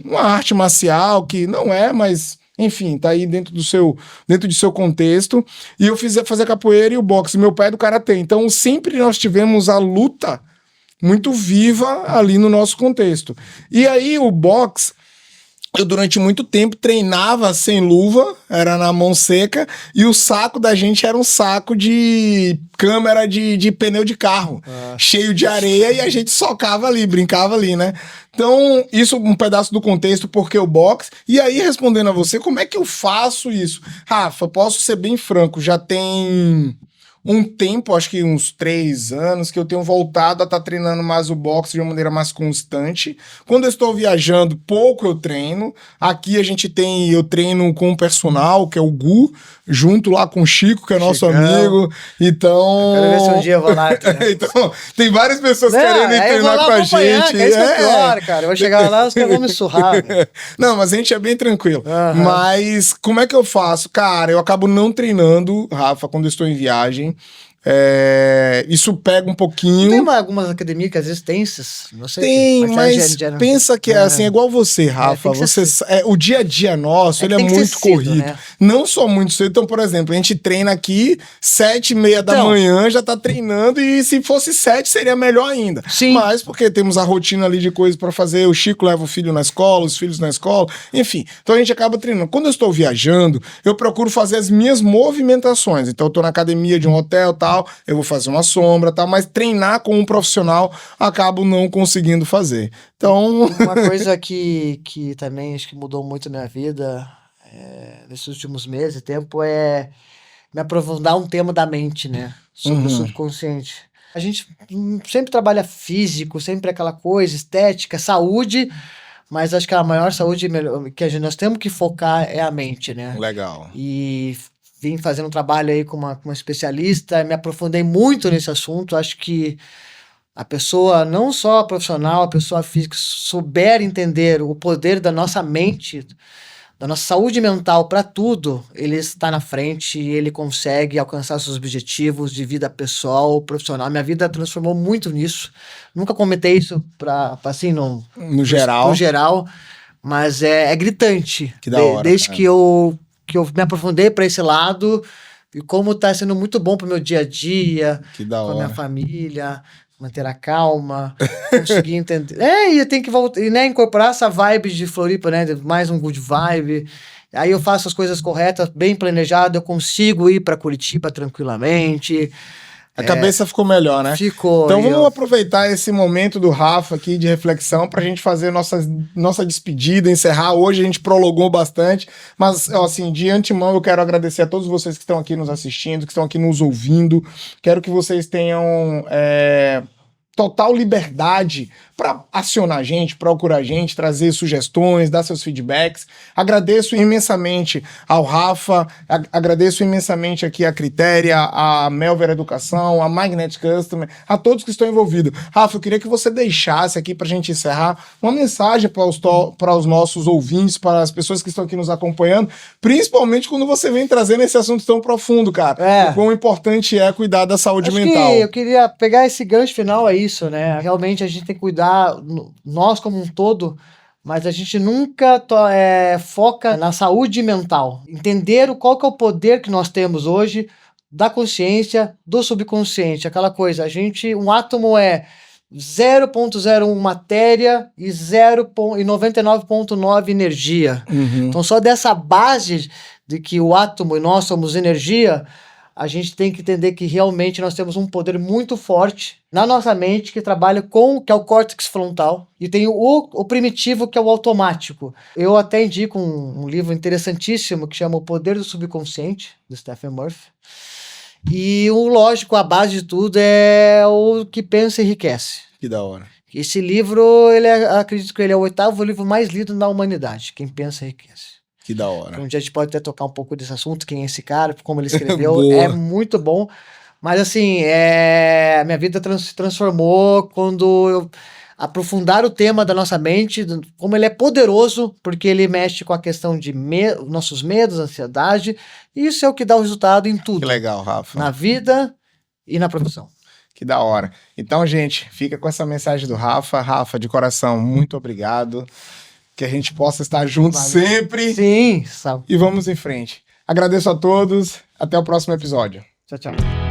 uma arte marcial, que não é, mas, enfim, tá aí dentro do seu contexto. E eu fiz fazer capoeira e o boxe. Meu pai é do karatê. Então, sempre nós tivemos a luta muito viva ali no nosso contexto. E aí, o boxe, eu durante muito tempo treinava sem luva, era na mão seca, e o saco da gente era um saco de câmera de pneu de carro, cheio de areia, e a gente socava ali, brincava ali, né? Então, isso um pedaço do contexto, porque o boxe. E aí, respondendo a você, como é que eu faço isso? Rafa, posso ser bem franco, já tem um tempo, acho que uns 3 anos, que eu tenho voltado a estar treinando mais o boxe de uma maneira mais constante. Quando eu estou viajando, pouco eu treino. Aqui eu treino com um personal, que é o Gu, junto lá com o Chico, que é nosso amigo. Então... Quero ver se um dia eu vou lá. Então, tem várias pessoas querendo ir treinar com a gente. É isso que é pior, cara. Eu vou chegar lá, os caras vão me surrar. Não, mas a gente é bem tranquilo. Mas como é que eu faço? Cara, eu acabo não treinando, Rafa, quando eu estou em viagem. Isso pega um pouquinho. Tem algumas academias que às vezes tem esses, não sei. Tem, mas pensa que é assim, é igual você, Rafa. O dia a dia nosso, ele é muito corrido. Né? Não só muito cedo. Então, por exemplo, a gente treina aqui 7h30 da manhã, já tá treinando, e se fosse 7 seria melhor ainda. Sim. Mas porque temos a rotina ali de coisas para fazer, o Chico leva o filho na escola, os filhos na escola, enfim. Então a gente acaba treinando. Quando eu estou viajando, eu procuro fazer as minhas movimentações. Então eu tô na academia de um hotel, tal, eu vou fazer uma sombra, tal, mas treinar com um profissional acabo não conseguindo fazer. Então... Uma coisa que também acho que mudou muito a minha vida nesses últimos meses, tempo, é me aprofundar um tema da mente, né? Sobre o subconsciente. A gente sempre trabalha físico, sempre aquela coisa, estética, saúde, mas acho que a maior saúde que nós temos que focar é a mente, né? Legal. E vim fazendo um trabalho aí com uma especialista, me aprofundei muito nesse assunto. Acho que a pessoa, não só a profissional, a pessoa física, souber entender o poder da nossa mente, da nossa saúde mental para tudo, ele está na frente e ele consegue alcançar seus objetivos de vida pessoal, profissional. Minha vida transformou muito nisso. Nunca comentei isso assim, no geral, mas é gritante. Que da hora, desde que eu me aprofundei para esse lado, e como tá sendo muito bom pro meu dia a dia, com a minha família, manter a calma, conseguir entender. E eu tenho que voltar, e, né, incorporar essa vibe de Floripa, né, mais um good vibe. Aí eu faço as coisas corretas, bem planejado, eu consigo ir para Curitiba tranquilamente. A cabeça ficou melhor, né? Ficou. Então vamos aproveitar esse momento do Rafa aqui de reflexão pra gente fazer nossa despedida, encerrar. Hoje a gente prolongou bastante, mas assim, de antemão eu quero agradecer a todos vocês que estão aqui nos assistindo, que estão aqui nos ouvindo. Quero que vocês tenham total liberdade para acionar a gente, procurar a gente, trazer sugestões, dar seus feedbacks. Agradeço imensamente ao Rafa, agradeço imensamente aqui a Critéria, a Melver Educação, a Magnet Customer, a todos que estão envolvidos. Rafa, eu queria que você deixasse aqui para a gente encerrar uma mensagem para os nossos ouvintes, para as pessoas que estão aqui nos acompanhando, principalmente quando você vem trazendo esse assunto tão profundo, cara. O quão importante é cuidar da saúde mental. Eu queria pegar esse gancho final, é isso, né? Realmente a gente tem que cuidar, nós como um todo, mas a gente nunca foca na saúde mental. Entender qual que é o poder que nós temos hoje da consciência, do subconsciente. Aquela coisa, um átomo é 0,01 matéria e 99,9 energia. Então só dessa base de que o átomo e nós somos energia, a gente tem que entender que realmente nós temos um poder muito forte na nossa mente que trabalha que é o córtex frontal, e tem o primitivo, que é o automático. Eu até indico um livro interessantíssimo que chama O Poder do Subconsciente, do Stephen Murphy. E o lógico, a base de tudo é o que pensa enriquece. Que da hora. Esse livro, acredito que ele é o 8º livro mais lido na humanidade. Quem pensa enriquece. Que da hora. Então, um dia a gente pode até tocar um pouco desse assunto, quem é esse cara, como ele escreveu. Boa. É muito bom. Mas assim, minha vida se transformou quando eu aprofundar o tema da nossa mente, como ele é poderoso, porque ele mexe com a questão de nossos medos, ansiedade, e isso é o que dá o resultado em tudo. Que legal, Rafa. Na vida e na profissão. Que da hora. Então, gente, fica com essa mensagem do Rafa. Rafa, de coração, muito obrigado. Que a gente possa estar juntos sempre. Sim, sabe. E vamos em frente. Agradeço a todos. Até o próximo episódio. Tchau, tchau.